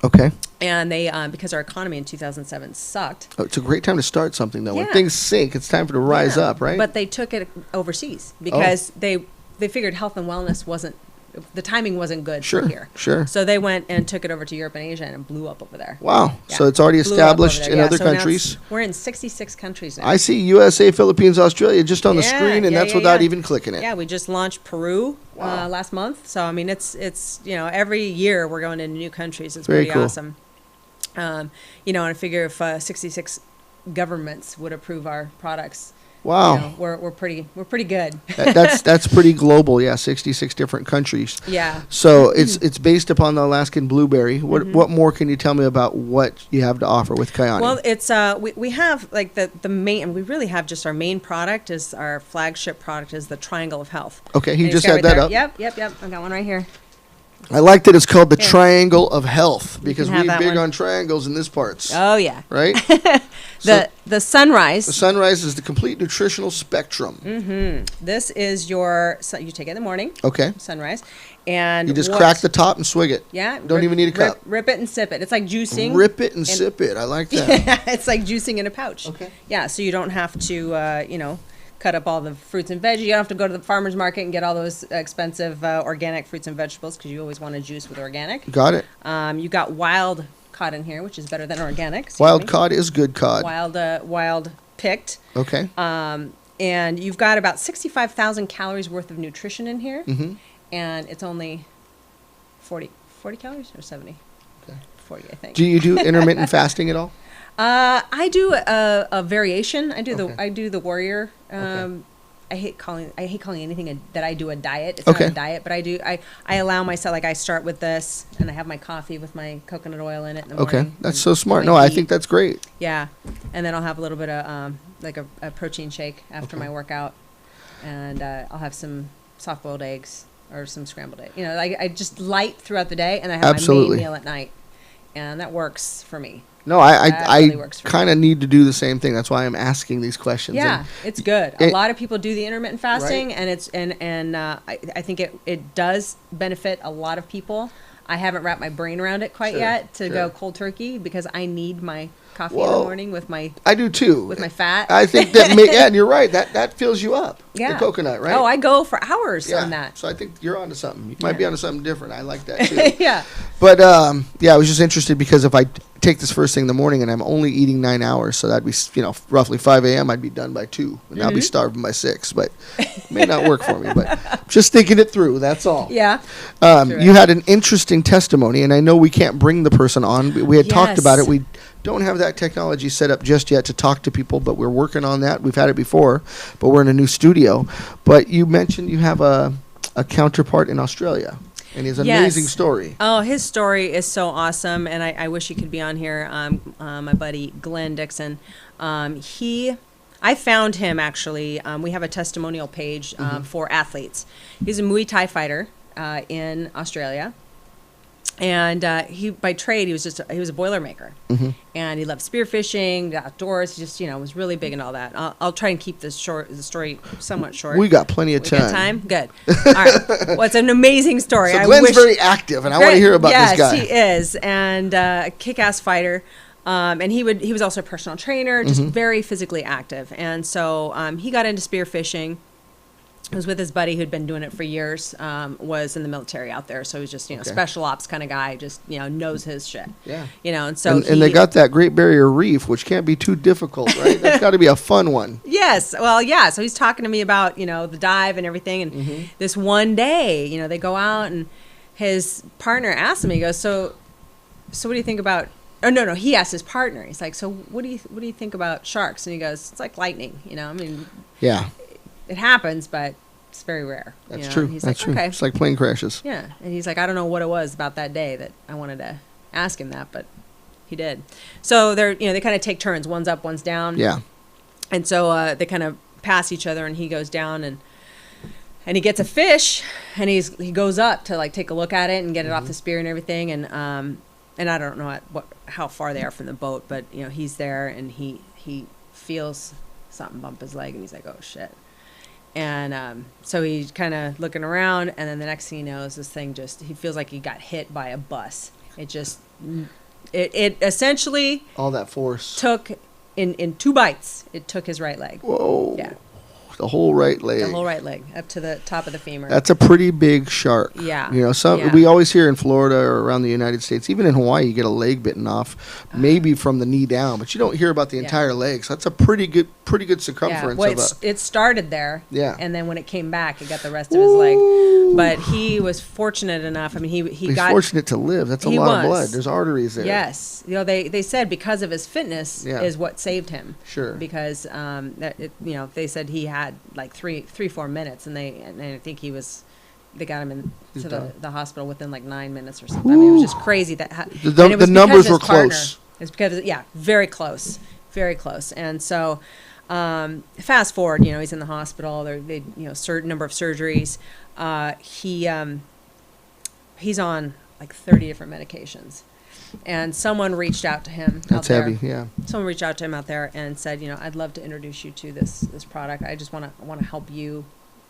Speaker 2: Okay.
Speaker 1: And they because our economy in 2007 sucked.
Speaker 2: Oh, it's a great time to start something, though. When
Speaker 1: Yeah.
Speaker 2: things sink, it's time for it to rise up, right?
Speaker 1: But they took it overseas because they figured health and wellness the timing wasn't good for here.
Speaker 2: Sure.
Speaker 1: So they went and took it over to Europe and Asia, and it blew up over there.
Speaker 2: Wow.
Speaker 1: Yeah.
Speaker 2: So it's already
Speaker 1: Blew up over
Speaker 2: established
Speaker 1: there.
Speaker 2: in
Speaker 1: Yeah,
Speaker 2: other
Speaker 1: so now
Speaker 2: countries.
Speaker 1: we're in 66 countries now.
Speaker 2: I see USA, Philippines, Australia just on the screen, and that's without even clicking it.
Speaker 1: Yeah, we just launched Peru last month. So I mean, it's every year we're going into new countries. It's
Speaker 2: Very
Speaker 1: pretty
Speaker 2: cool.
Speaker 1: awesome. And I figure if 66 governments would approve our products,
Speaker 2: Wow.
Speaker 1: we're pretty good.
Speaker 2: That's pretty global. Yeah, 66 different countries.
Speaker 1: Yeah.
Speaker 2: So it's based upon the Alaskan blueberry. What more can you tell me about what you have to offer with Kyani?
Speaker 1: Well, it's we have like the main. We really have just our main product is our flagship product is the Triangle of Health.
Speaker 2: Okay, he
Speaker 1: And
Speaker 2: just
Speaker 1: it's got
Speaker 2: had that
Speaker 1: there.
Speaker 2: up.
Speaker 1: Yep. I got one right here.
Speaker 2: I like that it's called the
Speaker 1: Here.
Speaker 2: Triangle of Health because
Speaker 1: have
Speaker 2: we're
Speaker 1: that
Speaker 2: big
Speaker 1: one.
Speaker 2: on triangles in this parts,
Speaker 1: Oh yeah.
Speaker 2: right? So
Speaker 1: The Sunrise.
Speaker 2: the sunrise is the complete nutritional spectrum.
Speaker 1: This is you take it in the morning.
Speaker 2: Okay.
Speaker 1: Sunrise, and
Speaker 2: You just crack the top and swig it.
Speaker 1: Yeah.
Speaker 2: Don't even need a cup.
Speaker 1: Rip it and sip it. It's like juicing.
Speaker 2: Rip it and sip it. I like that.
Speaker 1: It's like juicing in a pouch.
Speaker 2: Okay.
Speaker 1: Yeah, so you don't have to, cut up all the fruits and veggies. You don't have to go to the farmer's market and get all those expensive organic fruits and vegetables because you always want to juice with organic.
Speaker 2: Got it.
Speaker 1: You got wild cod in here, which is better than organic.
Speaker 2: Wild cod is good cod.
Speaker 1: Wild picked.
Speaker 2: Okay.
Speaker 1: And you've got about 65,000 calories worth of nutrition in here.
Speaker 2: Mm-hmm.
Speaker 1: And it's only 40 calories or 70?
Speaker 2: Okay.
Speaker 1: 40, I think.
Speaker 2: Do you do intermittent fasting at all?
Speaker 1: I do a variation. I do the warrior.
Speaker 2: Okay.
Speaker 1: I hate calling anything that I do a diet. It's not a diet, but I allow myself, like I start with this and I have my coffee with my coconut oil in it in the morning.
Speaker 2: Okay, that's
Speaker 1: and
Speaker 2: so smart.
Speaker 1: my
Speaker 2: No, I
Speaker 1: beet.
Speaker 2: think that's great.
Speaker 1: Yeah, and then I'll have a little bit of like a protein shake after
Speaker 2: Okay.
Speaker 1: my workout, and I'll have some soft-boiled eggs or some scrambled eggs. I just light throughout the day, and I have my
Speaker 2: Absolutely.
Speaker 1: main meal at night. and that works for me.
Speaker 2: No,
Speaker 1: That really
Speaker 2: I
Speaker 1: works for me.
Speaker 2: kind of need to do the same thing. That's why I'm asking these questions.
Speaker 1: Yeah,
Speaker 2: And
Speaker 1: it's good. A lot of people do the intermittent fasting,
Speaker 2: Right.
Speaker 1: and it's I think it does benefit a lot of people. I haven't wrapped my brain around it quite
Speaker 2: Sure,
Speaker 1: yet to
Speaker 2: sure.
Speaker 1: go cold turkey because I need my coffee in
Speaker 2: Well,
Speaker 1: the morning with my
Speaker 2: I do too.
Speaker 1: fat.
Speaker 2: I think that, yeah, and you're right. That fills you up.
Speaker 1: Yeah.
Speaker 2: The coconut, right?
Speaker 1: Oh, I go for hours
Speaker 2: yeah.
Speaker 1: on that.
Speaker 2: So I think you're onto something. You might
Speaker 1: Yeah.
Speaker 2: be onto something different. I like that too.
Speaker 1: Yeah.
Speaker 2: But yeah, I was just interested because if I take this first thing in the morning and I'm only eating 9 hours, so that'd be roughly 5 a.m. I'd be done by 2, and I'll be starving by 6. But it may not work for me. But just thinking it through. That's all.
Speaker 1: Yeah.
Speaker 2: You had an interesting testimony, and I know we can't bring the person on. We had talked about it.
Speaker 1: Yes.
Speaker 2: We don't have that technology set up just yet to talk to people, but we're working on that. We've had it before, but we're in a new studio. But you mentioned you have a counterpart in Australia, and his amazing
Speaker 1: Yes.
Speaker 2: story.
Speaker 1: Oh, his story is so awesome, and I wish he could be on here. My buddy Glenn Dixon. I found him actually. We have a testimonial page for athletes. He's a Muay Thai fighter in Australia, and he by trade he was a Boilermaker, and he loved spearfishing, the outdoors. He just was really big in all that. I'll try and keep the story somewhat short.
Speaker 2: We got plenty of
Speaker 1: We
Speaker 2: time.
Speaker 1: got time? Good. All right. Well, it's an amazing story.
Speaker 2: So
Speaker 1: I
Speaker 2: Glenn's
Speaker 1: wish,
Speaker 2: very active, and I want to hear about this guy.
Speaker 1: Yes, he is, and a kick-ass fighter. And he was also a personal trainer, just very physically active. And so he got into spearfishing. He was with his buddy who'd been doing it for years. Was in the military out there, so he was just special ops kind of guy. Just knows his shit.
Speaker 2: Yeah.
Speaker 1: And so
Speaker 2: And they got that Great Barrier Reef, which can't be too difficult, right? That's got to be a fun one.
Speaker 1: Yes. Well, yeah. So he's talking to me about, the dive and everything. And this one day, they go out and his partner asks him, he goes, so what do you think about, oh, no, he asked his partner. He's like, so what do you think about sharks? And he goes, it's like lightning, I mean,
Speaker 2: Yeah,
Speaker 1: it happens, but it's very rare.
Speaker 2: that's true.
Speaker 1: And he's
Speaker 2: That's
Speaker 1: like,
Speaker 2: true.
Speaker 1: okay.
Speaker 2: It's like plane crashes.
Speaker 1: Yeah. And he's like, I don't know what it was about that day that I wanted to ask him that, but he did. So they kind of take turns. One's up, one's down.
Speaker 2: Yeah.
Speaker 1: And so they kind of pass each other, and he goes down and he gets a fish, and he goes up to like take a look at it and get it off the spear and everything. And I don't know how far they are from the boat, but he's there, and he feels something bump his leg, and he's like, oh shit. And so he's kind of looking around, and then the next thing he knows, this thing he feels like he got hit by a bus. It essentially
Speaker 2: All that force.
Speaker 1: took in 2 bites. It took his right leg.
Speaker 2: Whoa.
Speaker 1: Yeah,
Speaker 2: The whole right leg.
Speaker 1: the whole right leg up to the top of the femur.
Speaker 2: That's a pretty big shark.
Speaker 1: Yeah.
Speaker 2: Yeah. We always hear in Florida or around the United States, even in Hawaii, you get a leg bitten off, maybe from the knee down, but you don't hear about the entire leg. So that's a pretty good circumference.
Speaker 1: Well, it started there.
Speaker 2: Yeah.
Speaker 1: And then when it came back, it got the rest of his leg. But he was fortunate enough. I mean,
Speaker 2: He's fortunate to live. That's a
Speaker 1: He
Speaker 2: lot of
Speaker 1: was.
Speaker 2: blood. There's arteries there.
Speaker 1: Yes. They said because of his fitness is what saved him.
Speaker 2: Sure.
Speaker 1: Because they said he had like 3-4 minutes, and I think they got him
Speaker 2: He's
Speaker 1: into
Speaker 2: done.
Speaker 1: the hospital within like 9 minutes or something. I mean, it was just crazy that and it was
Speaker 2: The
Speaker 1: because
Speaker 2: numbers
Speaker 1: his
Speaker 2: were
Speaker 1: partner.
Speaker 2: close.
Speaker 1: It's because very close, very close. And so fast forward, he's in the hospital. They certain number of surgeries. He's on like 30 different medications, and someone reached out to him.
Speaker 2: That's
Speaker 1: out there.
Speaker 2: heavy, yeah.
Speaker 1: Someone reached out to him out there and said, I'd love to introduce you to this product. I just want to help you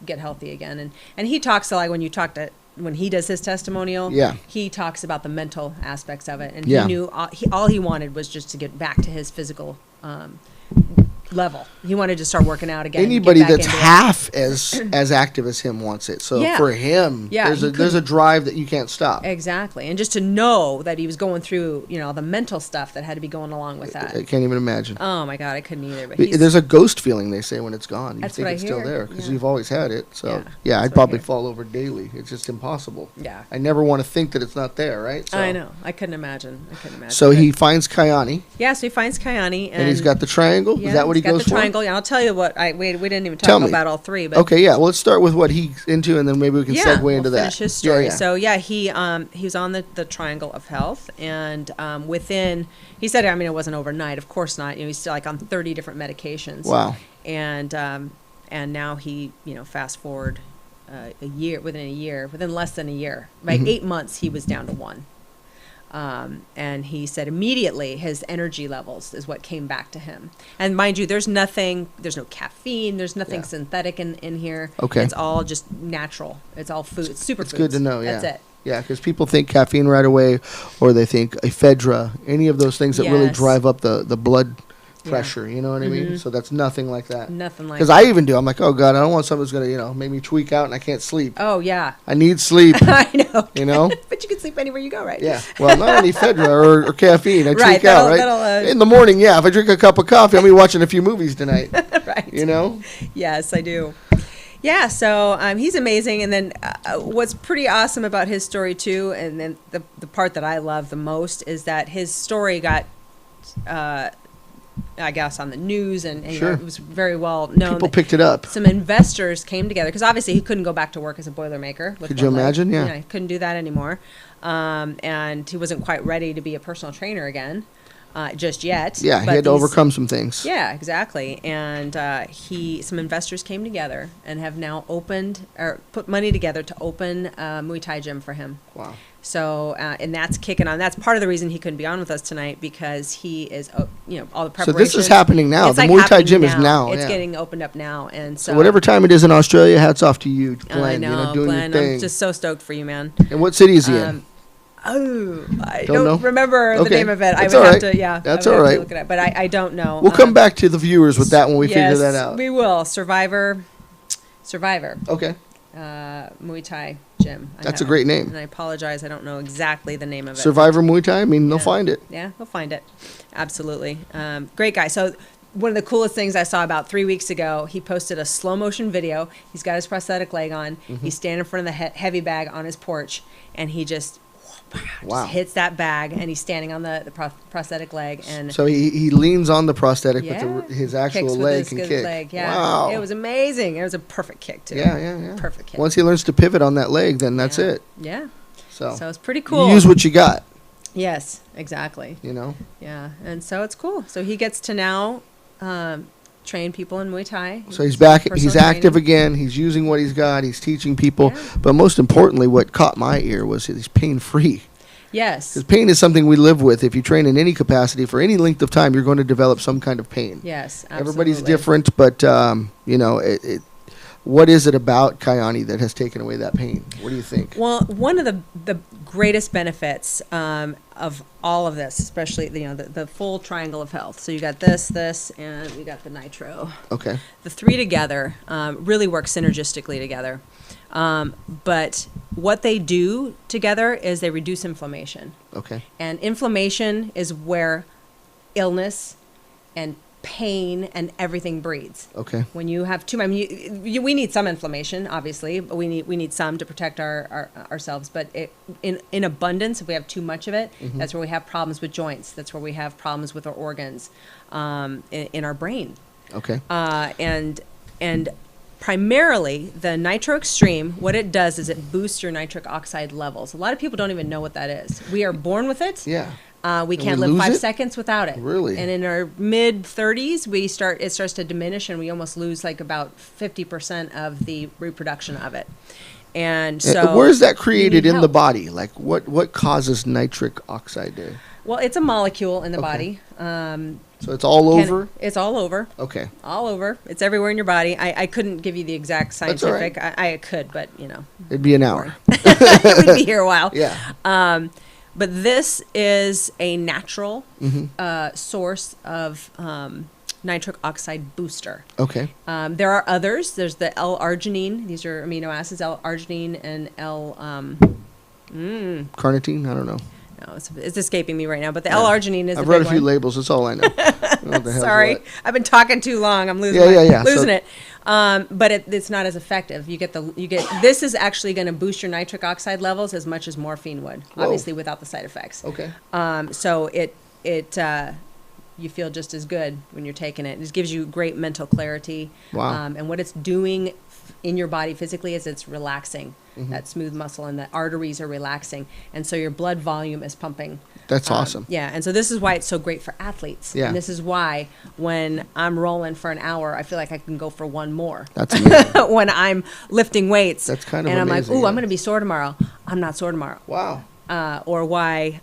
Speaker 1: get healthy again. And he talks to, like, when he does his testimonial, he talks about the mental aspects of it. And he knew all he wanted was just to get back to his physical level. He wanted to start working out again.
Speaker 2: Anybody
Speaker 1: get back
Speaker 2: that's
Speaker 1: into it.
Speaker 2: half as active as him wants it. So for him, there's a drive that you can't stop.
Speaker 1: Exactly. And just to know that he was going through, the mental stuff that had to be going along with that.
Speaker 2: I can't even imagine.
Speaker 1: Oh my God, I couldn't either. But
Speaker 2: There's a ghost feeling, they say, when it's gone. You
Speaker 1: That's
Speaker 2: think
Speaker 1: what I
Speaker 2: it's still
Speaker 1: hear.
Speaker 2: there because
Speaker 1: Yeah.
Speaker 2: you've always had it. So
Speaker 1: Yeah,
Speaker 2: I'd
Speaker 1: that's what I
Speaker 2: probably
Speaker 1: hear.
Speaker 2: fall over daily. It's just impossible.
Speaker 1: Yeah.
Speaker 2: I never want to think that it's not there, right? So,
Speaker 1: I know. I couldn't imagine.
Speaker 2: So
Speaker 1: But-
Speaker 2: he finds Kayani,
Speaker 1: Yeah, so he finds Kayani.
Speaker 2: and he's got the triangle.
Speaker 1: Yeah,
Speaker 2: Is that what he
Speaker 1: he's got
Speaker 2: goes
Speaker 1: the
Speaker 2: for?
Speaker 1: triangle. Yeah, I'll tell you what. We didn't even
Speaker 2: Tell
Speaker 1: talk
Speaker 2: me.
Speaker 1: about all 3. But
Speaker 2: Okay, yeah. Well, let's start with what he's into, and then maybe we can segue
Speaker 1: we'll
Speaker 2: into that.
Speaker 1: finish his story.
Speaker 2: Yeah, yeah.
Speaker 1: So he was on the triangle of health, and within, he said, I mean, it wasn't overnight, of course not. He's still like on 30 different medications.
Speaker 2: Wow.
Speaker 1: And now he, fast forward within less than a year, by
Speaker 2: Mm-hmm.
Speaker 1: 8 months, he was down to 1. And he said immediately his energy levels is what came back to him. And mind you, there's no caffeine, there's nothing synthetic in here.
Speaker 2: Okay.
Speaker 1: It's all just natural. It's all food. It's superfoods.
Speaker 2: It's good to know. Yeah.
Speaker 1: That's it.
Speaker 2: Yeah, because people think caffeine right away, or they think ephedra, any of those things that really
Speaker 1: Yes.
Speaker 2: drive up the blood pressure. You know what I mean? So that's nothing like that.
Speaker 1: Nothing like
Speaker 2: Because I even do. I'm like, oh God, I don't want something that's gonna make me tweak out and I can't sleep.
Speaker 1: Oh, yeah.
Speaker 2: I need sleep.
Speaker 1: I know.
Speaker 2: You know?
Speaker 1: But you can sleep anywhere you go, right?
Speaker 2: Yeah. Well, not on ephedra or caffeine. I
Speaker 1: Right,
Speaker 2: tweak out,
Speaker 1: that'll,
Speaker 2: right? In the morning, yeah. If I drink a cup of coffee, I'll be watching a few movies tonight.
Speaker 1: Right.
Speaker 2: You know?
Speaker 1: Yes, I do. Yeah, so he's amazing. And then what's pretty awesome about his story, too, and then the part that I love the most is that his story got, I guess, on the news, and
Speaker 2: Sure.
Speaker 1: it was very well known.
Speaker 2: People picked it up.
Speaker 1: Some investors came together, because obviously he couldn't go back to work as a Boilermaker.
Speaker 2: Could you imagine? Yeah.
Speaker 1: He couldn't do that anymore. And he wasn't quite ready to be a personal trainer again. Just yet.
Speaker 2: Yeah, he
Speaker 1: But
Speaker 2: had to
Speaker 1: these-
Speaker 2: overcome some things.
Speaker 1: Yeah, exactly. And some investors came together and have now put money together to open a Muay Thai gym for him.
Speaker 2: Wow.
Speaker 1: So, and that's kicking on. That's part of the reason he couldn't be on with us tonight, because he is, all the
Speaker 2: So
Speaker 1: preparation.
Speaker 2: this is happening now.
Speaker 1: It's
Speaker 2: The
Speaker 1: like
Speaker 2: Muay Thai
Speaker 1: happening
Speaker 2: gym is now.
Speaker 1: It's
Speaker 2: yeah.
Speaker 1: getting opened up now. And so,
Speaker 2: So whatever time it is in Australia, hats off to you, Glenn.
Speaker 1: I know,
Speaker 2: doing
Speaker 1: Glenn.
Speaker 2: your thing.
Speaker 1: I'm just so stoked for you, man.
Speaker 2: And what city is he in?
Speaker 1: I
Speaker 2: Don't know?
Speaker 1: remember the
Speaker 2: Okay.
Speaker 1: name of it.
Speaker 2: That's
Speaker 1: I would
Speaker 2: all
Speaker 1: have
Speaker 2: right.
Speaker 1: to, yeah.
Speaker 2: That's
Speaker 1: I would
Speaker 2: all
Speaker 1: have to
Speaker 2: right.
Speaker 1: look it up, but I don't know.
Speaker 2: We'll come back to the viewers with that when we figure
Speaker 1: yes,
Speaker 2: that out.
Speaker 1: we will. Survivor,
Speaker 2: Okay.
Speaker 1: Muay Thai gym.
Speaker 2: That's a great name.
Speaker 1: And I apologize, I don't know exactly the name of it.
Speaker 2: Survivor Muay Thai? I mean, they'll
Speaker 1: Yeah.
Speaker 2: find it.
Speaker 1: Yeah, they'll find it. Absolutely. Great guy. So one of the coolest things I saw about 3 weeks ago, he posted a slow motion video. He's got his prosthetic leg on. He's standing in front of the heavy bag on his porch, and he just
Speaker 2: Wow.
Speaker 1: hits that bag, and he's standing on the prosthetic leg. And
Speaker 2: So he leans on the prosthetic,
Speaker 1: yeah,
Speaker 2: but his
Speaker 1: kicks
Speaker 2: actual
Speaker 1: with
Speaker 2: leg
Speaker 1: his
Speaker 2: can
Speaker 1: good
Speaker 2: kick.
Speaker 1: leg. Yeah.
Speaker 2: Wow.
Speaker 1: It was amazing. It was a perfect kick, too.
Speaker 2: Yeah.
Speaker 1: Perfect kick.
Speaker 2: Once he learns to pivot on that leg, then that's
Speaker 1: Yeah.
Speaker 2: it.
Speaker 1: Yeah.
Speaker 2: So
Speaker 1: So it's pretty cool.
Speaker 2: you use what you got,
Speaker 1: Yes, exactly. Yeah, and so it's cool. So he gets to now train people in Muay Thai.
Speaker 2: So he's back.
Speaker 1: Personal
Speaker 2: He's active
Speaker 1: training.
Speaker 2: again. He's using what he's got. He's teaching people.
Speaker 1: Yeah.
Speaker 2: But most importantly, what caught my ear was he's pain-free.
Speaker 1: Yes.
Speaker 2: Because pain is something we live with. If you train in any capacity for any length of time, you're going to develop some kind of pain.
Speaker 1: Yes, absolutely.
Speaker 2: Everybody's different, but what is it about Kayani that has taken away that pain? What do you think?
Speaker 1: Well, one of the greatest benefits of all of this, especially the full triangle of health. So you got this, and you got the nitro.
Speaker 2: Okay.
Speaker 1: The three together really work synergistically together. But what they do together is they reduce inflammation.
Speaker 2: Okay.
Speaker 1: And inflammation is where illness and pain and everything breeds.
Speaker 2: Okay.
Speaker 1: When you have too much, we need some inflammation, obviously, but we need some to protect ourselves. But in abundance, if we have too much of it, that's where we have problems with joints. That's where we have problems with our organs, in our brain.
Speaker 2: Okay.
Speaker 1: And primarily, the Nitro Extreme, what it does is it boosts your nitric oxide levels. A lot of people don't even know what that is. We are born with it.
Speaker 2: Yeah.
Speaker 1: We can't
Speaker 2: we
Speaker 1: live
Speaker 2: lose
Speaker 1: 5
Speaker 2: it?
Speaker 1: seconds without it.
Speaker 2: Really?
Speaker 1: And in our mid-30s, it starts to diminish, and we almost lose like about 50% of the reproduction of it. And so,
Speaker 2: where is that
Speaker 1: we
Speaker 2: created
Speaker 1: need
Speaker 2: in the
Speaker 1: help.
Speaker 2: body? Like what causes nitric oxide to?
Speaker 1: Well, it's a molecule in the
Speaker 2: Okay.
Speaker 1: body.
Speaker 2: So it's all over?
Speaker 1: It's all over.
Speaker 2: Okay.
Speaker 1: All over. It's everywhere in your body. I couldn't give you the exact
Speaker 2: That's all right.
Speaker 1: scientific. I could, but
Speaker 2: It'd be an hour.
Speaker 1: we'd be here a while.
Speaker 2: Yeah.
Speaker 1: But this is a natural
Speaker 2: Mm-hmm.
Speaker 1: source of nitric oxide booster.
Speaker 2: Okay.
Speaker 1: There are others. There's the L-arginine. These are amino acids, L-arginine and
Speaker 2: Carnitine? I don't know.
Speaker 1: no, it's escaping me right now. But the L-arginine is
Speaker 2: I've
Speaker 1: the
Speaker 2: read
Speaker 1: big
Speaker 2: a few
Speaker 1: one.
Speaker 2: labels. That's all I know. I don't know what the hell's
Speaker 1: Sorry,
Speaker 2: what.
Speaker 1: I've been talking too long. I'm losing
Speaker 2: Yeah.
Speaker 1: losing
Speaker 2: So-
Speaker 1: it. But it's not as effective. This is actually going to boost your nitric oxide levels as much as morphine would,
Speaker 2: Whoa.
Speaker 1: obviously without the side effects.
Speaker 2: Okay.
Speaker 1: So you feel just as good when you're taking it. It just gives you great mental clarity.
Speaker 2: Wow.
Speaker 1: And what it's doing in your body physically is it's relaxing that smooth muscle, and the arteries are relaxing, and so your blood volume is pumping.
Speaker 2: That's awesome.
Speaker 1: Yeah, and so this is why it's so great for athletes.
Speaker 2: Yeah.
Speaker 1: And this is why when I'm rolling for an hour, I feel like I can go for one more.
Speaker 2: That's amazing.
Speaker 1: When I'm lifting weights.
Speaker 2: That's kind of
Speaker 1: and I'm like,
Speaker 2: amazing,
Speaker 1: ooh,
Speaker 2: yeah.
Speaker 1: I'm going to be sore tomorrow. I'm not sore tomorrow.
Speaker 2: Wow.
Speaker 1: or why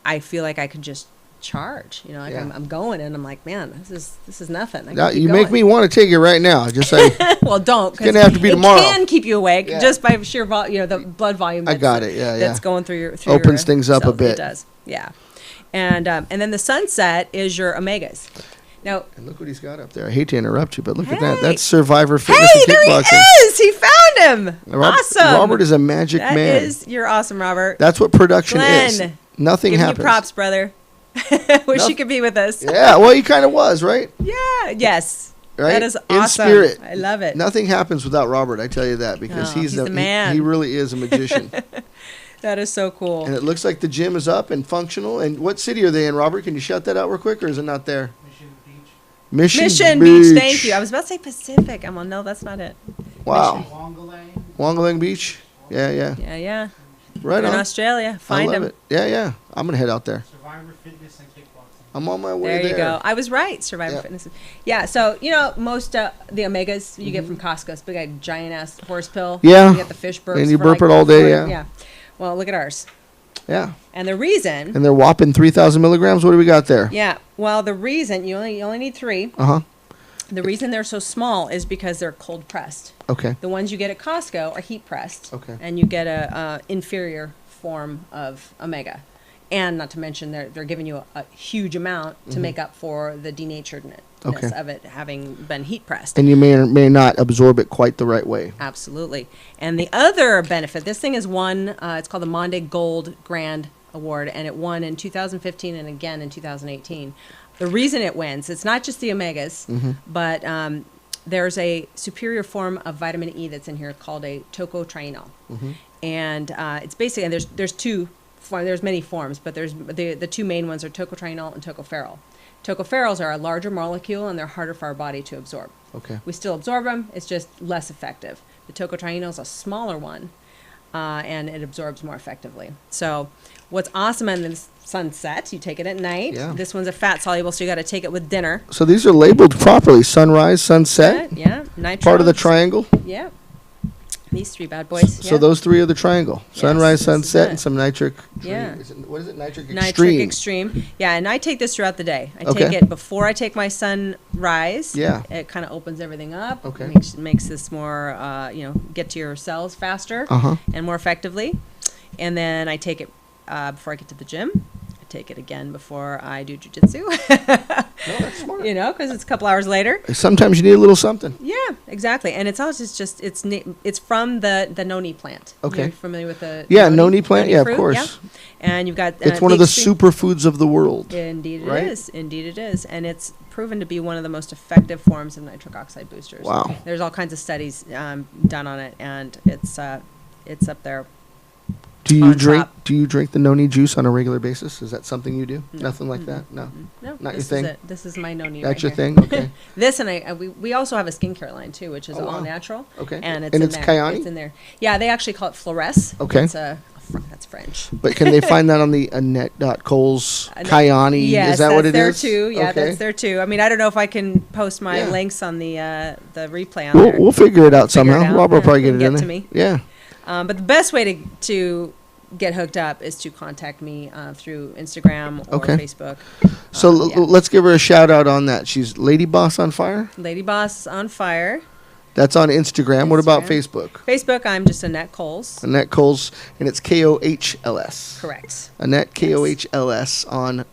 Speaker 1: I feel like I could just charge. You know, like
Speaker 2: Yeah.
Speaker 1: I'm going and I'm like, man, this is nothing. I
Speaker 2: Now,
Speaker 1: can keep
Speaker 2: you make
Speaker 1: going.
Speaker 2: me want to take it right now. Just like
Speaker 1: Well, don't. 'Cause
Speaker 2: gonna have to be tomorrow.
Speaker 1: It can keep you awake
Speaker 2: Yeah.
Speaker 1: just by sheer the blood volume.
Speaker 2: I got it. Yeah,
Speaker 1: That's
Speaker 2: yeah.
Speaker 1: going through your
Speaker 2: Opens things up a
Speaker 1: cells.
Speaker 2: bit.
Speaker 1: It does. Yeah, and then the sunset is your omegas. Now,
Speaker 2: And look what he's got up there. I hate to interrupt you, but look at that.
Speaker 1: Hey.
Speaker 2: That's Survivor Fitness
Speaker 1: hey,
Speaker 2: and
Speaker 1: there he
Speaker 2: Kickboxing.
Speaker 1: is. He found him. Awesome.
Speaker 2: Robert is a magic man.
Speaker 1: You're awesome, Robert.
Speaker 2: That's what production
Speaker 1: Glenn,
Speaker 2: is. Nothing
Speaker 1: Give
Speaker 2: happens.
Speaker 1: you props, brother. Wish you could be with us.
Speaker 2: Yeah, well, he kind of was, right?
Speaker 1: Yeah. Yes.
Speaker 2: Right?
Speaker 1: That is
Speaker 2: In
Speaker 1: awesome.
Speaker 2: spirit.
Speaker 1: I love it.
Speaker 2: Nothing happens without Robert, I tell you that, because
Speaker 1: Oh, he's the man.
Speaker 2: He really is a magician.
Speaker 1: That is so cool.
Speaker 2: And it looks like the gym is up and functional. And what city are they in, Robert? Can you shout that out real quick, or is it not there?
Speaker 3: Mission Beach.
Speaker 2: Mission
Speaker 1: Beach. Thank you. I was about to say Pacific. I'm well, no, that's not it.
Speaker 2: Wow.
Speaker 3: Wongalang.
Speaker 2: Wongalang Beach? Yeah, yeah.
Speaker 1: Yeah, yeah.
Speaker 2: Right
Speaker 1: In
Speaker 2: on.
Speaker 1: Australia.
Speaker 2: I
Speaker 1: Find
Speaker 2: love
Speaker 1: him.
Speaker 2: it. Yeah, yeah. I'm going to head out there.
Speaker 3: Survivor Fitness and Kickboxing.
Speaker 2: I'm on my way
Speaker 1: There
Speaker 2: there.
Speaker 1: you go. I was right. Survivor
Speaker 2: Yeah.
Speaker 1: Fitness. Yeah. So most the omegas you get from Costco, it's big like giant ass horse pill.
Speaker 2: Mm-hmm. Yeah.
Speaker 1: You get the fish burps.
Speaker 2: And you
Speaker 1: for
Speaker 2: burp
Speaker 1: like
Speaker 2: it all day,
Speaker 1: 40
Speaker 2: yeah.
Speaker 1: Yeah. Well, look at ours.
Speaker 2: Yeah.
Speaker 1: And the reason.
Speaker 2: And they're whopping 3,000 milligrams. What do we got there?
Speaker 1: Yeah. Well, the reason you only need 3.
Speaker 2: Uh-huh.
Speaker 1: The reason they're so small is because they're cold pressed.
Speaker 2: Okay.
Speaker 1: The ones you get at Costco are heat pressed.
Speaker 2: Okay.
Speaker 1: And you get a inferior form of omega. And not to mention they're giving you a huge amount to make up for the denaturedness
Speaker 2: Okay.
Speaker 1: of it having been heat pressed.
Speaker 2: And you may or may not absorb it quite the right way.
Speaker 1: Absolutely. And the other benefit, this thing is won, it's called the Monde Gold Grand Award, and it won in 2015 and again in 2018. The reason it wins, it's not just the omegas, but there's a superior form of vitamin E that's in here called a tocotrienol. And it's basically, and there's two, there's many forms, but there's the two main ones are tocotrienol and tocopherol. Tocopherols are a larger molecule and they're harder for our body to absorb.
Speaker 2: Okay.
Speaker 1: We still absorb them, it's just less effective. The tocotrienol is a smaller one, and it absorbs more effectively. So what's awesome in this sunset, you take it at night.
Speaker 2: Yeah.
Speaker 1: This one's a fat soluble, so you got to take it with dinner.
Speaker 2: So these are labeled properly. Sunrise, sunset,
Speaker 1: Yeah, nitro.
Speaker 2: part of the triangle.
Speaker 1: Yeah. These 3 bad boys.
Speaker 2: So
Speaker 1: yeah.
Speaker 2: those 3 are the triangle. Sunrise,
Speaker 1: this is
Speaker 2: sunset,
Speaker 1: it.
Speaker 2: and some nitric.
Speaker 1: Yeah.
Speaker 2: What is it? Nitric
Speaker 1: Nitric
Speaker 2: extreme.
Speaker 1: Extreme. Yeah, and I take this throughout the day. I
Speaker 2: Okay.
Speaker 1: take it before I take my sunrise.
Speaker 2: Yeah.
Speaker 1: It kind of opens everything up.
Speaker 2: Okay.
Speaker 1: Makes this more, get to your cells faster
Speaker 2: Uh-huh.
Speaker 1: and more effectively. And then I take it before I get to the gym. I take it again before I do jujitsu.
Speaker 2: No, that's smart.
Speaker 1: Because it's a couple hours later.
Speaker 2: Sometimes you need a little something.
Speaker 1: Yeah, exactly. And it's also just it's from the noni plant.
Speaker 2: Okay.
Speaker 1: You're familiar with the
Speaker 2: Yeah, noni plant. Yeah, of
Speaker 1: fruit?
Speaker 2: course.
Speaker 1: Yeah. And you've got
Speaker 2: It's one of the
Speaker 1: extreme-
Speaker 2: superfoods of the world.
Speaker 1: Indeed it
Speaker 2: right?
Speaker 1: is. Indeed it is. And it's proven to be one of the most effective forms of nitric oxide boosters.
Speaker 2: Wow.
Speaker 1: There's all kinds of studies done on it, and it's up there.
Speaker 2: Do you
Speaker 1: on
Speaker 2: drink?
Speaker 1: top.
Speaker 2: Do you drink the noni juice on a regular basis? Is that something you do?
Speaker 1: No.
Speaker 2: Nothing like that. No.
Speaker 1: No,
Speaker 2: Not your
Speaker 1: this
Speaker 2: thing?
Speaker 1: Is it. This is my noni.
Speaker 2: That's
Speaker 1: right
Speaker 2: your
Speaker 1: here.
Speaker 2: thing. Okay.
Speaker 1: This and we also have a skincare line too, which is
Speaker 2: Oh,
Speaker 1: all
Speaker 2: wow.
Speaker 1: natural.
Speaker 2: Okay.
Speaker 1: And it's
Speaker 2: And
Speaker 1: in
Speaker 2: it's
Speaker 1: there.
Speaker 2: Kyani?
Speaker 1: It's in there. Yeah, they actually call it Flores.
Speaker 2: Okay.
Speaker 1: It's that's French.
Speaker 2: But can they find that on the Annette.Kohls
Speaker 1: Annette-
Speaker 2: Kyani?
Speaker 1: Yes,
Speaker 2: is that what it
Speaker 1: there
Speaker 2: is?
Speaker 1: too. Yeah,
Speaker 2: okay.
Speaker 1: that's there too. I mean, I don't know if I can post my
Speaker 2: Yeah.
Speaker 1: links on the replay on there.
Speaker 2: We'll figure it out
Speaker 1: Figure it
Speaker 2: somehow.
Speaker 1: out.
Speaker 2: Robert will
Speaker 1: Yeah,
Speaker 2: probably get
Speaker 1: it'll
Speaker 2: it in
Speaker 1: get
Speaker 2: there.
Speaker 1: to me.
Speaker 2: Yeah.
Speaker 1: But the best way to get hooked up is to contact me through Instagram or
Speaker 2: Okay.
Speaker 1: Facebook.
Speaker 2: So
Speaker 1: Yeah.
Speaker 2: let's give her a shout out on that. She's Lady Boss on Fire.
Speaker 1: Lady Boss on Fire.
Speaker 2: That's on Instagram. What about
Speaker 1: Instagram.
Speaker 2: Facebook?
Speaker 1: Facebook, I'm just Annette Kohls.
Speaker 2: Annette Kohls, and it's Kohls.
Speaker 1: Correct.
Speaker 2: Annette Kohls on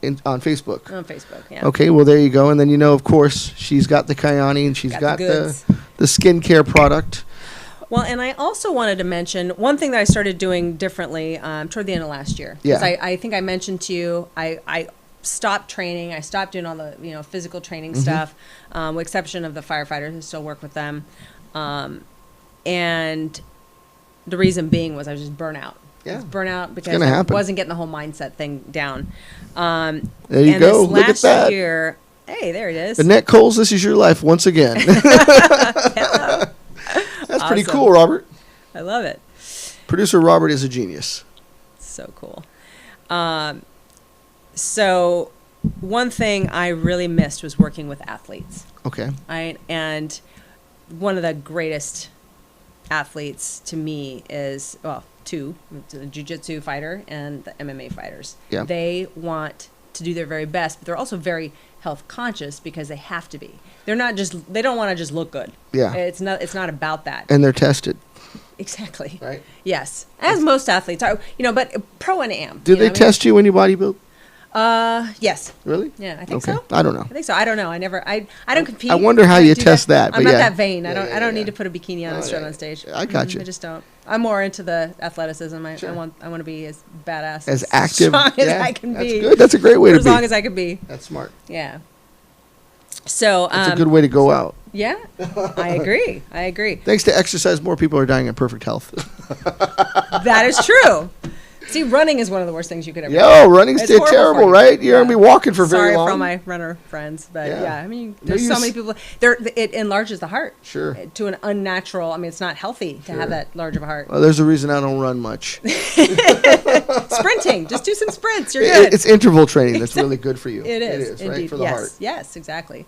Speaker 2: Facebook.
Speaker 1: On Facebook, yeah.
Speaker 2: Okay, well there you go, and then of course she's got the Kyani and she's got
Speaker 1: the goods.
Speaker 2: the skincare product.
Speaker 1: Well, and I also wanted to mention one thing that I started doing differently toward the end of last year. 'Cause
Speaker 2: Yeah.
Speaker 1: I think I mentioned to you, I stopped training. I stopped doing all the physical training
Speaker 2: Mm-hmm.
Speaker 1: stuff, with exception of the firefighters. I still work with them, and the reason being was I was just burnout.
Speaker 2: Yeah.
Speaker 1: I was burnout because
Speaker 2: gonna
Speaker 1: I
Speaker 2: happen.
Speaker 1: wasn't getting the whole mindset thing down.
Speaker 2: There you
Speaker 1: and
Speaker 2: go.
Speaker 1: This
Speaker 2: Look at
Speaker 1: last
Speaker 2: that.
Speaker 1: year, hey, there it is.
Speaker 2: Annette Kohls, this is your life once again. That's pretty
Speaker 1: Awesome.
Speaker 2: cool, Robert.
Speaker 1: I love it.
Speaker 2: Producer Robert is a genius.
Speaker 1: So cool. So one thing I really missed was working with athletes.
Speaker 2: Okay.
Speaker 1: And one of the greatest athletes to me is, well, two, the jiu-jitsu fighter and the MMA fighters.
Speaker 2: Yeah.
Speaker 1: They want to do their very best, but they're also very health conscious because they have to be. They don't want to just look good.
Speaker 2: Yeah.
Speaker 1: It's not about that.
Speaker 2: And they're tested.
Speaker 1: Exactly.
Speaker 2: Right.
Speaker 1: Yes. As most athletes are, but pro and am.
Speaker 2: Do they test you when you bodybuild?
Speaker 1: Yes.
Speaker 2: Really?
Speaker 1: Yeah, I think
Speaker 2: Okay.
Speaker 1: so.
Speaker 2: I don't know.
Speaker 1: I think so. I don't know. I don't compete.
Speaker 2: I wonder how
Speaker 1: I don't
Speaker 2: you
Speaker 1: do
Speaker 2: test that,
Speaker 1: I'm
Speaker 2: but
Speaker 1: not
Speaker 2: yeah.
Speaker 1: that vain.
Speaker 2: Yeah,
Speaker 1: I don't
Speaker 2: yeah.
Speaker 1: need to put a bikini on and strut on stage.
Speaker 2: I got you.
Speaker 1: I just don't. I'm more into the athleticism.
Speaker 2: Sure.
Speaker 1: I want to be as badass,
Speaker 2: As active.
Speaker 1: strong as
Speaker 2: Yeah,
Speaker 1: I can
Speaker 2: that's
Speaker 1: be.
Speaker 2: good. That's a great way
Speaker 1: For
Speaker 2: to
Speaker 1: as
Speaker 2: be.
Speaker 1: long as I can be.
Speaker 2: That's smart.
Speaker 1: Yeah. So
Speaker 2: That's a good way to go out.
Speaker 1: Yeah, I agree.
Speaker 2: Thanks to exercise, more people are dying in perfect health.
Speaker 1: That is true. See, running is one of the worst things you could ever do.
Speaker 2: Yo, running's
Speaker 1: It's horrible
Speaker 2: terrible,
Speaker 1: for you.
Speaker 2: right? You're
Speaker 1: Yeah.
Speaker 2: going to be walking for very
Speaker 1: Sorry
Speaker 2: long.
Speaker 1: for all my runner friends, but
Speaker 2: Yeah.
Speaker 1: I mean,
Speaker 2: No,
Speaker 1: there's
Speaker 2: you
Speaker 1: so
Speaker 2: s-
Speaker 1: many people. It enlarges the heart.
Speaker 2: Sure.
Speaker 1: To an unnatural. I mean, it's not healthy to
Speaker 2: Sure.
Speaker 1: have that large of a heart.
Speaker 2: Well, there's a reason I don't run much.
Speaker 1: Sprinting, just do some sprints. You're good.
Speaker 2: It's interval training that's really good for you.
Speaker 1: It is
Speaker 2: right?
Speaker 1: indeed.
Speaker 2: For the
Speaker 1: yes,
Speaker 2: heart.
Speaker 1: yes, exactly.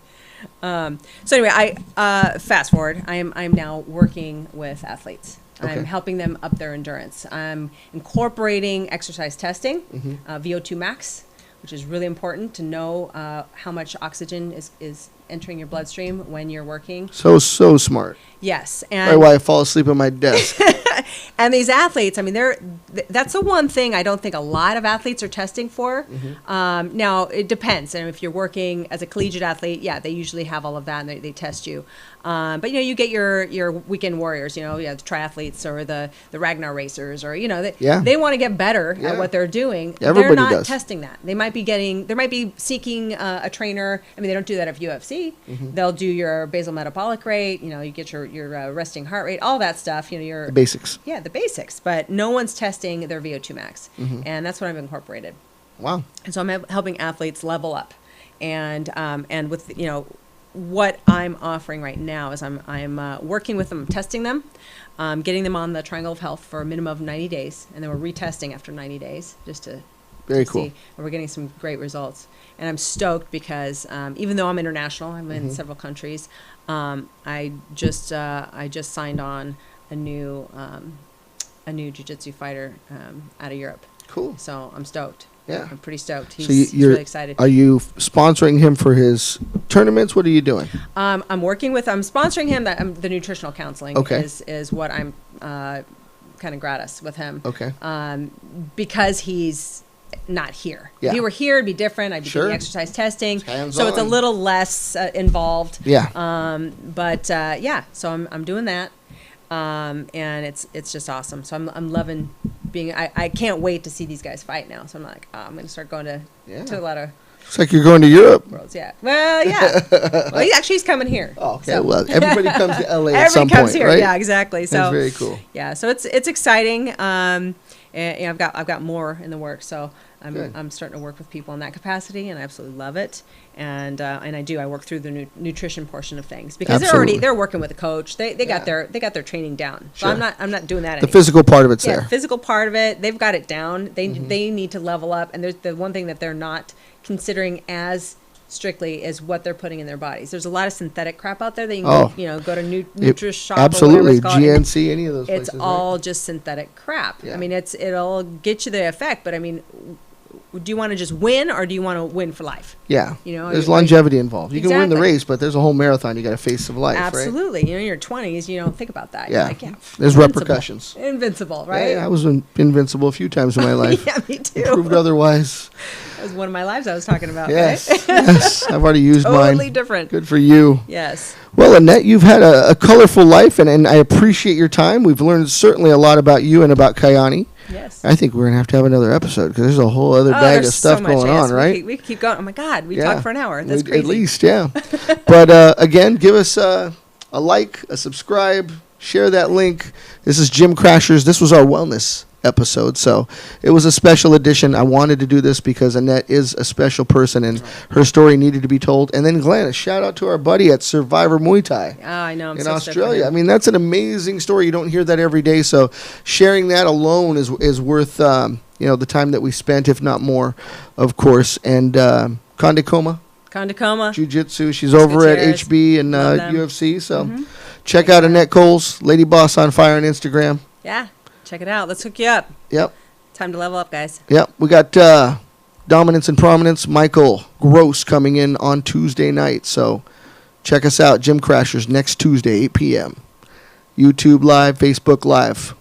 Speaker 1: So anyway, I fast forward. I'm now working with athletes.
Speaker 2: Okay.
Speaker 1: I'm helping them up their endurance. I'm incorporating exercise testing, VO2 max, which is really important to know how much oxygen is entering your bloodstream when you're working.
Speaker 2: So smart.
Speaker 1: Yes,
Speaker 2: Right
Speaker 1: and
Speaker 2: while I fall asleep at my desk.
Speaker 1: and these athletes, I mean, that's the one thing I don't think a lot of athletes are testing for. Now, it depends. And if you're working as a collegiate athlete, yeah, they usually have all of that and they test you. But, you get your weekend warriors, the triathletes or the Ragnar racers or, they want to get better
Speaker 2: Yeah.
Speaker 1: at what they're doing.
Speaker 2: Everybody
Speaker 1: they're not
Speaker 2: does.
Speaker 1: testing that. They might be seeking a trainer. I mean, they don't do that at UFC. They'll do your basal metabolic rate, you get your resting heart rate, all that stuff, your
Speaker 2: The basics.
Speaker 1: yeah, the basics, but no one's testing their VO2 max, and that's what I've incorporated.
Speaker 2: Wow.
Speaker 1: And so I'm helping athletes level up, and with what I'm offering right now is I'm working with them, testing them, getting them on the Triangle of Health for a minimum of 90 days, and then we're retesting after 90 days just to
Speaker 2: Very
Speaker 1: see.
Speaker 2: cool.
Speaker 1: And we're getting some great results, and I'm stoked because even though I'm international, I'm in several countries. I just signed on a new jiu-jitsu fighter out of Europe.
Speaker 2: Cool.
Speaker 1: So I'm stoked.
Speaker 2: Yeah.
Speaker 1: I'm pretty stoked. He's,
Speaker 2: So
Speaker 1: he's really excited.
Speaker 2: Are you sponsoring him for his tournaments? What are you doing?
Speaker 1: I'm sponsoring him. The nutritional counseling
Speaker 2: Okay.
Speaker 1: is what I'm kind of gratis with him.
Speaker 2: Okay.
Speaker 1: Because he's not here.
Speaker 2: Yeah.
Speaker 1: If he were here, it'd be different. I'd be
Speaker 2: Sure.
Speaker 1: doing exercise testing.
Speaker 2: Hands
Speaker 1: So it's a
Speaker 2: on.
Speaker 1: little less involved.
Speaker 2: Yeah.
Speaker 1: So I'm doing that. And it's just awesome. So I'm loving being. I can't wait to see these guys fight now. So I'm like, I'm going to start going to a lot of
Speaker 2: Looks like you're going to Europe.
Speaker 1: worlds. Yeah. Well, yeah. Well, he's coming here.
Speaker 2: Oh, okay.
Speaker 1: So.
Speaker 2: Well, everybody comes to LA at
Speaker 1: Everybody
Speaker 2: some
Speaker 1: comes
Speaker 2: point,
Speaker 1: here.
Speaker 2: right?
Speaker 1: Yeah, exactly. So
Speaker 2: That's very cool.
Speaker 1: Yeah. So it's exciting. And I've got more in the works. So
Speaker 2: Good.
Speaker 1: I'm starting to work with people in that capacity, and I absolutely love it. And I work through the nutrition portion of things because
Speaker 2: Absolutely.
Speaker 1: they're working with a coach. They got
Speaker 2: Yeah.
Speaker 1: their training down. So
Speaker 2: Sure.
Speaker 1: I'm not doing that
Speaker 2: The
Speaker 1: anymore.
Speaker 2: physical part of it's
Speaker 1: Yeah,
Speaker 2: there.
Speaker 1: physical part of it, they've got it down. They need to level up, and there's the one thing that they're not considering as strictly is what they're putting in their bodies. There's a lot of synthetic crap out there that you can go to Nutri-Shop
Speaker 2: Absolutely.
Speaker 1: or whatever it's called.
Speaker 2: GNC, any of those
Speaker 1: It's
Speaker 2: places.
Speaker 1: all just synthetic crap.
Speaker 2: Yeah.
Speaker 1: I mean, it'll get you the effect, but I mean, do you want to just win or do you want to win for life?
Speaker 2: Yeah.
Speaker 1: You know,
Speaker 2: There's
Speaker 1: like-
Speaker 2: longevity involved. You can win the
Speaker 1: Exactly.
Speaker 2: race, but there's a whole marathon you got to face some life, right?
Speaker 1: Absolutely. In your 20s, you don't think about that.
Speaker 2: Yeah.
Speaker 1: You're like,
Speaker 2: There's
Speaker 1: invincible.
Speaker 2: repercussions.
Speaker 1: Invincible,
Speaker 2: Yeah,
Speaker 1: right?
Speaker 2: yeah, I was invincible a few times in my life.
Speaker 1: Yeah, me too.
Speaker 2: Proved otherwise.
Speaker 1: That was one of my lives I was talking about,
Speaker 2: Yes.
Speaker 1: right?
Speaker 2: Yes. I've already used
Speaker 1: Totally
Speaker 2: mine.
Speaker 1: different.
Speaker 2: Good for you.
Speaker 1: Yes.
Speaker 2: Well, Annette, you've had a colorful life, and I appreciate your time. We've learned certainly a lot about you and about Kayani.
Speaker 1: Yes.
Speaker 2: I think we're going to have another episode because there's a whole other bag of
Speaker 1: there's
Speaker 2: stuff
Speaker 1: so much,
Speaker 2: going
Speaker 1: yes.
Speaker 2: on, right?
Speaker 1: We could keep going. Oh my God, we
Speaker 2: Yeah.
Speaker 1: talked for an hour. That's
Speaker 2: At
Speaker 1: crazy.
Speaker 2: least, yeah. But again, give us a like, a subscribe, share that link. This is Gym Crashers. This was our wellness episode, so it was a special edition. I wanted to do this because Annette is a special person, and her story needed to be told. And then Glenn, a shout out to our buddy at Survivor Muay Thai.
Speaker 1: Oh, I know. I'm
Speaker 2: In
Speaker 1: so stoked for
Speaker 2: Australia. I
Speaker 1: him.
Speaker 2: mean, that's an amazing story. You don't hear that every day. So sharing that alone is worth the time that we spent, if not more, of course. And Kondikoma
Speaker 1: Kondikoma.
Speaker 2: Jiu-Jitsu. She's over at
Speaker 1: Gutierrez.
Speaker 2: HB and
Speaker 1: Love them.
Speaker 2: UFC. So Check out Annette Kohls, Lady Boss on Fire on Instagram.
Speaker 1: Yeah, check it out. Let's hook you up.
Speaker 2: Yep.
Speaker 1: Time to level up, guys.
Speaker 2: Yep. We got Dominance and Prominence, Michael Gross coming in on Tuesday night. So check us out, Gym Crashers, next Tuesday, 8 p.m. YouTube Live, Facebook Live.